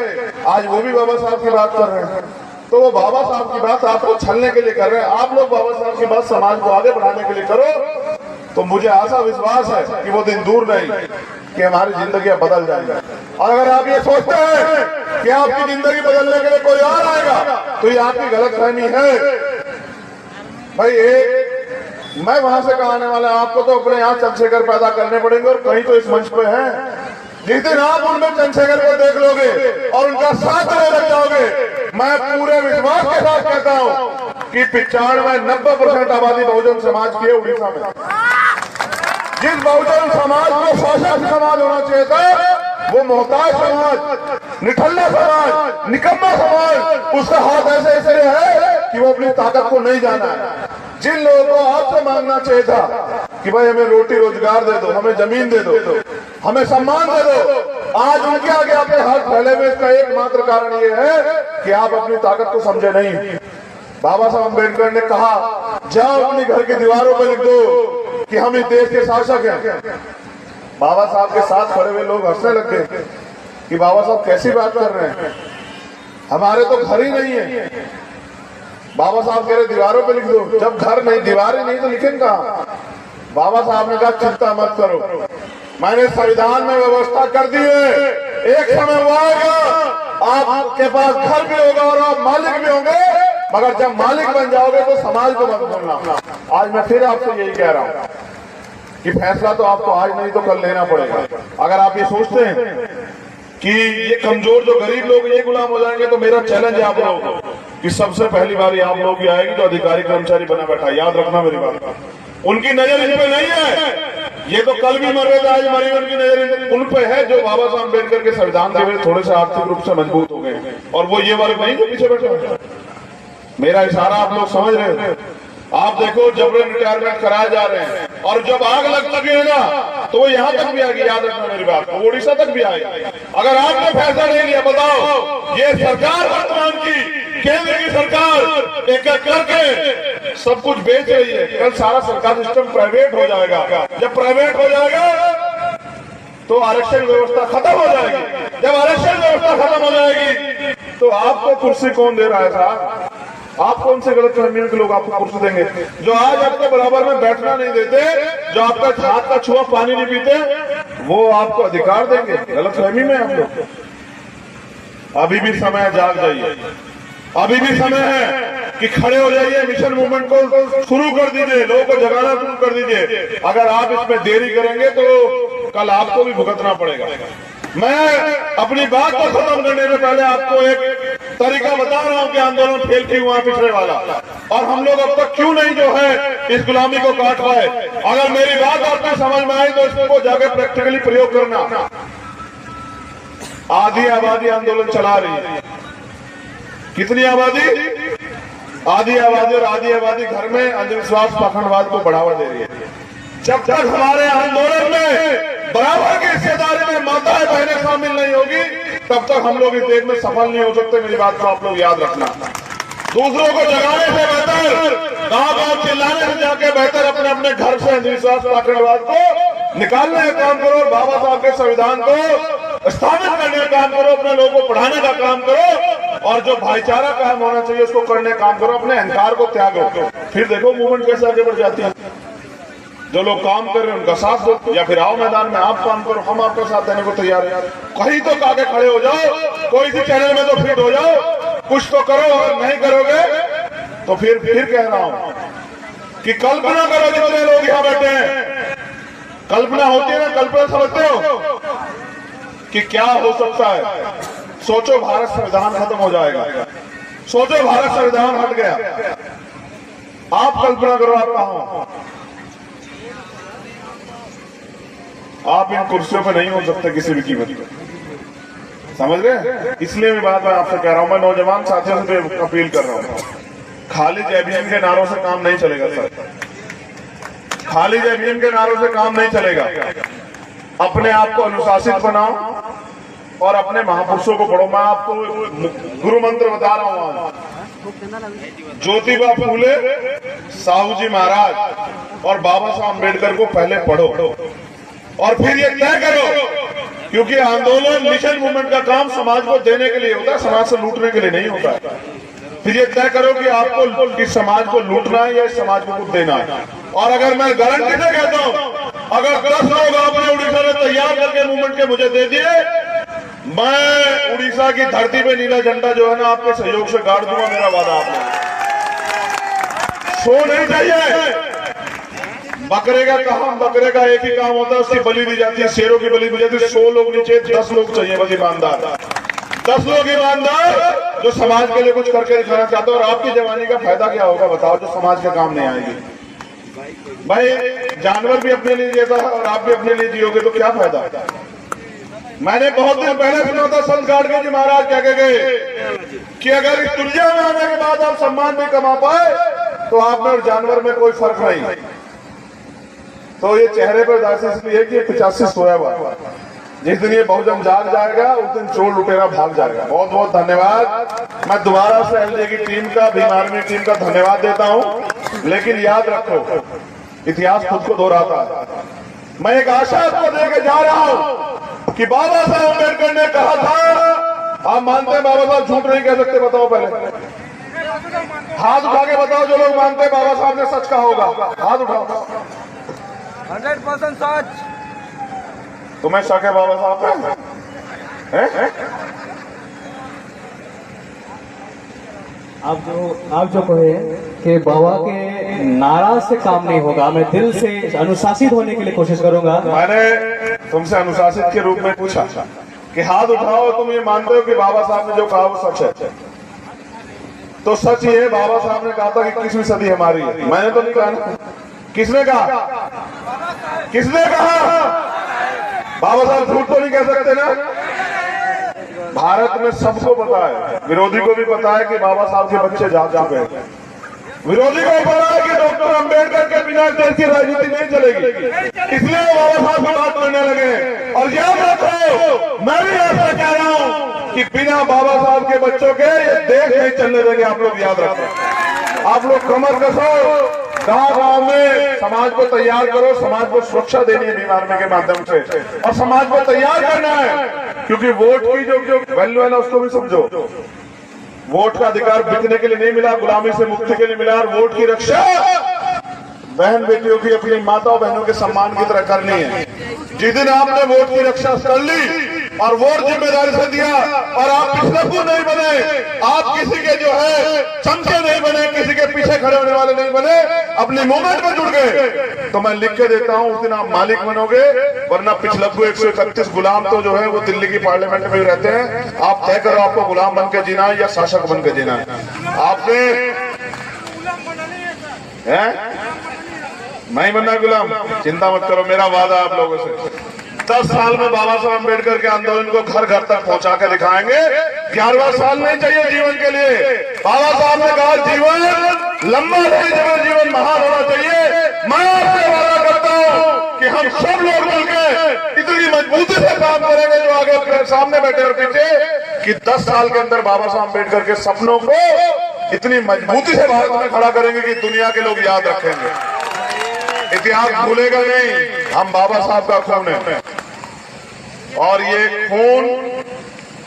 आज वो भी बाबा साहब की बात कर रहे हैं। तो वो बाबा साहब की बात आपको छलने के लिए कर रहे हैं। आप लोग बाबा साहब की बात समाज को आगे बढ़ाने के लिए करो, तो मुझे आशा विश्वास है कि वो दिन दूर नहीं कि हमारी जिंदगी बदल जाएगी। और अगर आप ये सोचते हैं कि आपकी जिंदगी बदलने के लिए कोई और आएगा, तो ये आपकी गलतफहमी है। भाई मैं वहां से कहा आने वाला, आपको तो अपने यहाँ चंद्रशेखर पैदा करने पड़ेंगे, और कहीं तो इस मंच पे है। जिस दिन आप उनमें चंद्रशेखर को देख लोगे और उनका साथ में लग जाओगे, मैं पूरे विश्वास के साथ कहता हूँ कि 95-90% आबादी बहुजन समाज की है उड़ीसा में। जिस बहुजन समाज को शासक समाज होना चाहिए था, वो मोहताज समाज, निठल्ला समाज, निकम्मा समाज, उसका हाथ ऐसे इसलिए है कि वो अपनी ताकत को नहीं जाना है। जिन लोगों को आपसे मांगना चाहिए था कि भाई हमें रोटी रोजगार दे दो, हमें जमीन दे दो, हमें सम्मान दे दो। आज उनके आगे अपने हाथ फैले हुए, इसका एकमात्र कारण ये है कि आप अपनी ताकत को समझे नहीं। बाबा साहब अम्बेडकर ने कहा, जाओ अपनी घर की दीवारों पर लिख दो कि हम इस देश के शासक हैं। बाबा साहब के साथ खड़े हुए लोग हंसने लग गए कि बाबा साहब कैसी बात कर रहे हैं, हमारे तो घर ही नहीं है। बाबा साहब कह रहे दीवारों पे लिख दो, जब घर नहीं, दीवारें नहीं तो लिखेंगे कहां? बाबा साहब ने कहा चिंता मत करो, मैंने संविधान में व्यवस्था कर दी है, एक समय वो आएगा आपके पास घर भी होगा और आप मालिक भी होंगे, मगर जब मालिक बन जाओगे तो समाज को मत भूलना। आज मैं फिर आपसे यही कह रहा हूं कि फैसला तो आपको आज नहीं तो कल लेना पड़ेगा। अगर आप ये सोचते हैं कि ये कमजोर जो गरीब लोग ये गुलाम हो जाएंगे, तो मेरा चैलेंज है आप लोगों को कि सबसे पहली बारी आप लोगों की आएगी तो अधिकारी कर्मचारी बना बैठा। याद रखना मेरी बात, उनकी नजर इन पे नहीं है, ये तो कल भी मर रहे थे, आज मरे, उनकी नजर उन पे है जो बाबा साहब अम्बेडकर के संविधान की वजह थोड़े से आर्थिक रूप से मजबूत हो गए, और वो ये वर्ग नहीं जो पीछे बैठे। मेरा इशारा आप लोग समझ रहे हैं। आप देखो जबरन रिटायरमेंट कराए जा रहे हैं, और जब आग लगेगा तो वो यहाँ तक भी आएगी। याद रखना मेरी बात, वो उड़ीसा तक भी आएगी। अगर आपने फैसला नहीं लिया, बताओ ये सरकार वर्तमान की केंद्र की सरकार एक एक करके सब कुछ बेच रही है। कल सारा सरकार सिस्टम प्राइवेट हो जाएगा। जब प्राइवेट हो जाएगा तो आरक्षण व्यवस्था खत्म हो जाएगी। जब आरक्षण व्यवस्था खत्म हो जाएगी तो आपको कुर्सी कौन दे रहा है साहब? आप कौन से गलत फहमियों के लोग आपको कुर्सी देंगे? जो आज आपके बराबर में बैठना नहीं देते, जो आपका हाथ का छुआ पानी नहीं पीते, वो आपको अधिकार देंगे? गलत फहमी में आप लोग। अभी भी समय, जाग जाइए, अभी भी समय है कि खड़े हो जाइए, मिशन मूवमेंट को शुरू कर दीजिए, लोगों को जगाना शुरू कर दीजिए। अगर आप इसमें देरी करेंगे तो कल आपको भी भुगतना पड़ेगा। मैं अपनी बात को खत्म करने से पहले आपको एक तरीका बता रहा हूं कि आंदोलन फेल क्यों हुआ पिछले वाला, और हम लोग अब तक क्यों नहीं जो है इस गुलामी को काट पाए। अगर मेरी बात आपको समझ में आई तो इसको जाकर प्रैक्टिकली प्रयोग करना। आधी आबादी आंदोलन चला रही है। कितनी आबादी? आधी आबादी, और आधी आबादी घर में अंधविश्वास पाखंडवाद को बढ़ावा दे रही है। जब तक हमारे आंदोलन में बराबर की हिस्सेदारी में माताएं बहनें शामिल नहीं होगी, तब तक हम लोग इस देश में सफल नहीं हो सकते। मेरी बात को आप लोग याद रखना। दूसरों को जगाने से बेहतर, गांव-गांव चिल्लाने से जाके बेहतर अपने अपने घर से अंधविश्वास पाखंडवाद को निकालने का काम करो, बाबा साहब के संविधान को स्थापित करने का काम करो, अपने लोगों को पढ़ाने का काम करो, और जो भाईचारा कायम होना चाहिए उसको करने का काम करो। अपने अहंकार को त्यागो, फिर देखो मूवमेंट कैसे आगे बढ़ जाती है। जो लोग काम कर रहे हैं उनका साथ दो, या फिर आओ मैदान में आप काम करो, हम आपका साथ देने को तैयार है। कहीं तो आगे खड़े हो जाओ, कोई सी चैनल में तो फिट हो जाओ, कुछ तो करो। अगर नहीं करोगे तो फिर कह रहा हूं कि कल्पना करो, जितने लोग यहाँ बैठे हैं, कल्पना होती है ना, कल्पना समझते हो कि क्या हो सकता है? सोचो भारत संविधान खत्म हो जाएगा, सोचो भारत संविधान हट गया, आप कल्पना करो आप कहां हो? आप इन कुर्सियों पे नहीं हो सकते किसी भी कीमत पे, समझ गए? इसलिए मैं बात आपसे कह रहा हूं, मैं नौजवान साथियों से अपील कर रहा हूं, खाली जय भीम के नारों से काम नहीं चलेगा सर, खाली जय भीम के नारों से काम नहीं चलेगा। अपने आप को अनुशासित बनाओ और अपने महापुरुषों को पढ़ो। मैं आपको गुरु मंत्र बता रहा हूं, ज्योतिबा फूले, साहू जी महाराज और बाबा साहब अम्बेडकर को पहले पढ़ो, और फिर ये तय करो, क्योंकि आंदोलन मिशन मूवमेंट का काम समाज को देने के लिए होता है, समाज से लूटने के लिए नहीं होता है। फिर ये तय करो कि आपको किस समाज को लूटना है या इस समाज को कुछ देना है। और अगर मैं गारंटी से कहता हूं, अगर 10 लोग आपने उड़ीसा में तैयार करके मूवमेंट के मुझे दे दिए, मैं उड़ीसा की धरती पे नीला झंडा जो है ना आपके सहयोग से गाड़ दूंगा, मेरा वादा आपने। सो नहीं चाहिए, बकरे का काम, बकरे का एक ही काम होता है, उसकी बलि दी जाती है, शेरों की बलि दी जाती है। 100 लोग नीचे, 10 लोग चाहिए बस ईमानदार, 10 लोग ईमानदार जो समाज के लिए कुछ करके दिखाना चाहते हो। और आपकी जवानी का फायदा क्या होगा बताओ, जो समाज के काम नहीं आएगी? भाई जानवर भी अपने लिए जीता है और आप भी अपने लिए जियोगे तो क्या फायदा? मैंने बहुत दिन पहले सुना था संत गाडगे जी महाराज क्या कह गए कि अगर इस दुनिया में आने के बाद आप सम्मान भी कमा पाए तो आप में और जानवर में कोई फर्क नहीं। तो ये चेहरे पर उदासी इसलिए कि 85 सोया हुआ। जिस दिन ये बहुजन जाग जाएगा उस दिन चोर लुटेरा भाग जाएगा। बहुत बहुत धन्यवाद। मैं दोबारा से एलजे की टीम का, भीम आर्मी टीम का धन्यवाद देता हूं। लेकिन याद रखो, इतिहास खुद को दोहराता है। मैं एक आशा आपको देके जा रहा हूं कि बाबा साहब अम्बेडकर ने कहा था, आप मानते हैं बाबा साहब झूठ नहीं कह सकते? बताओ पहले, हाथ उठा के बताओ जो लोग मानते हैं बाबा साहब ने सच कहा होगा, हाथ उठाओ। 100% सच। तुम्हें शक है बाबा साहब पे? हैं? आप जो कहे कि बाबा के नारा से काम नहीं होगा, मैं दिल से अनुशासित होने के लिए कोशिश करूंगा। मैंने तुमसे अनुशासित के रूप में पूछा कि हाथ उठाओ, तुम ये मानते हो कि बाबा साहब ने जो कहा वो सच है? तो सच ये है, बाबा साहब ने कहा था कि 21वीं सदी हमारी है। मैंने तो नहीं कहा ना। किसने कहा? किसने कहा? बाबा साहब झूठ तो नहीं कह सकते ना। भारत में सबको पता है, विरोधी को भी पता है कि बाबा साहब के बच्चे जा चुके हैं। विरोधी को पता है कि डॉक्टर अंबेडकर के बिना देश की राजनीति नहीं चलेगी, इसलिए वो बाबा साहब की बात करने लगे। और याद रखो, मैं भी ऐसा कह रहा हूं कि बिना बाबा साहब के बच्चों के ये देश नहीं चलने देंगे। आप लोग याद रखो, आप लोग कमर कसो, गांव में समाज को तैयार करो। समाज को सुरक्षा देनी है भीम आर्मी के माध्यम से, और समाज को तैयार करना है, क्योंकि वोट की जो वैल्यू है ना उसको भी समझो। वोट का अधिकार बिकने के लिए नहीं मिला, गुलामी से मुक्ति के लिए मिला। और वोट की रक्षा बहन बेटियों की, अपनी माताओं बहनों के सम्मान की तरह करनी है। जिस दिन आपने वोट की रक्षा कर ली और वोट जिम्मेदारी से दिया, और आप पिछड़ू नहीं बने, आप किसी के जो है चमचे नहीं बने, किसी के पीछे खड़े होने वाले नहीं बने, अपनी मूवमेंट में जुड़ गए, तो मैं लिख के देता हूं उस दिन आप मालिक बनोगे। वरना पिछलग्गू 131 गुलाम तो जो है वो दिल्ली की पार्लियामेंट में ही रहते हैं। आप तय करो आपको गुलाम बन के जीना है या शासक बन के जीना है। आपने नहीं बनना गुलाम, चिंता मत करो, मेरा वादा आप लोगों से। 10 साल में बाबा साहब अम्बेडकर के आंदोलन को घर घर तक पहुंचा के दिखाएंगे। 11वां साल नहीं चाहिए जीवन के लिए। बाबा साहब ने कहा जीवन लंबा नहीं, जीवन महान होना चाहिए। मैं आपसे वादा करता हूं कि हम सब लोग मिलकर इतनी मजबूती से काम करेंगे, जो आगे सामने बैठे और पीछे, कि 10 साल के अंदर बाबा साहब अम्बेडकर के सपनों को इतनी मजबूती से भारत में खड़ा करेंगे कि दुनिया के लोग याद रखेंगे। इतिहास भूलेगा नहीं, हम बाबा साहब का खून है, और ये खून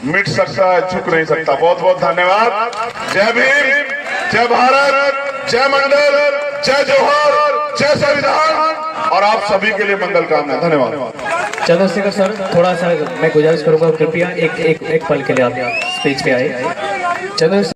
मिट सकता है, झुक नहीं सकता। बहुत बहुत धन्यवाद। जय भीम, जय भारत, जय मंडल, जय जोहर, जय संविधान, और आप सभी के लिए मंगल कामना। धन्यवाद। चंद्रशेखर सर, थोड़ा सा मैं गुजारिश करूंगा, कृपया एक पल के लिए आप स्पीच पे आए। चंद्रशेखर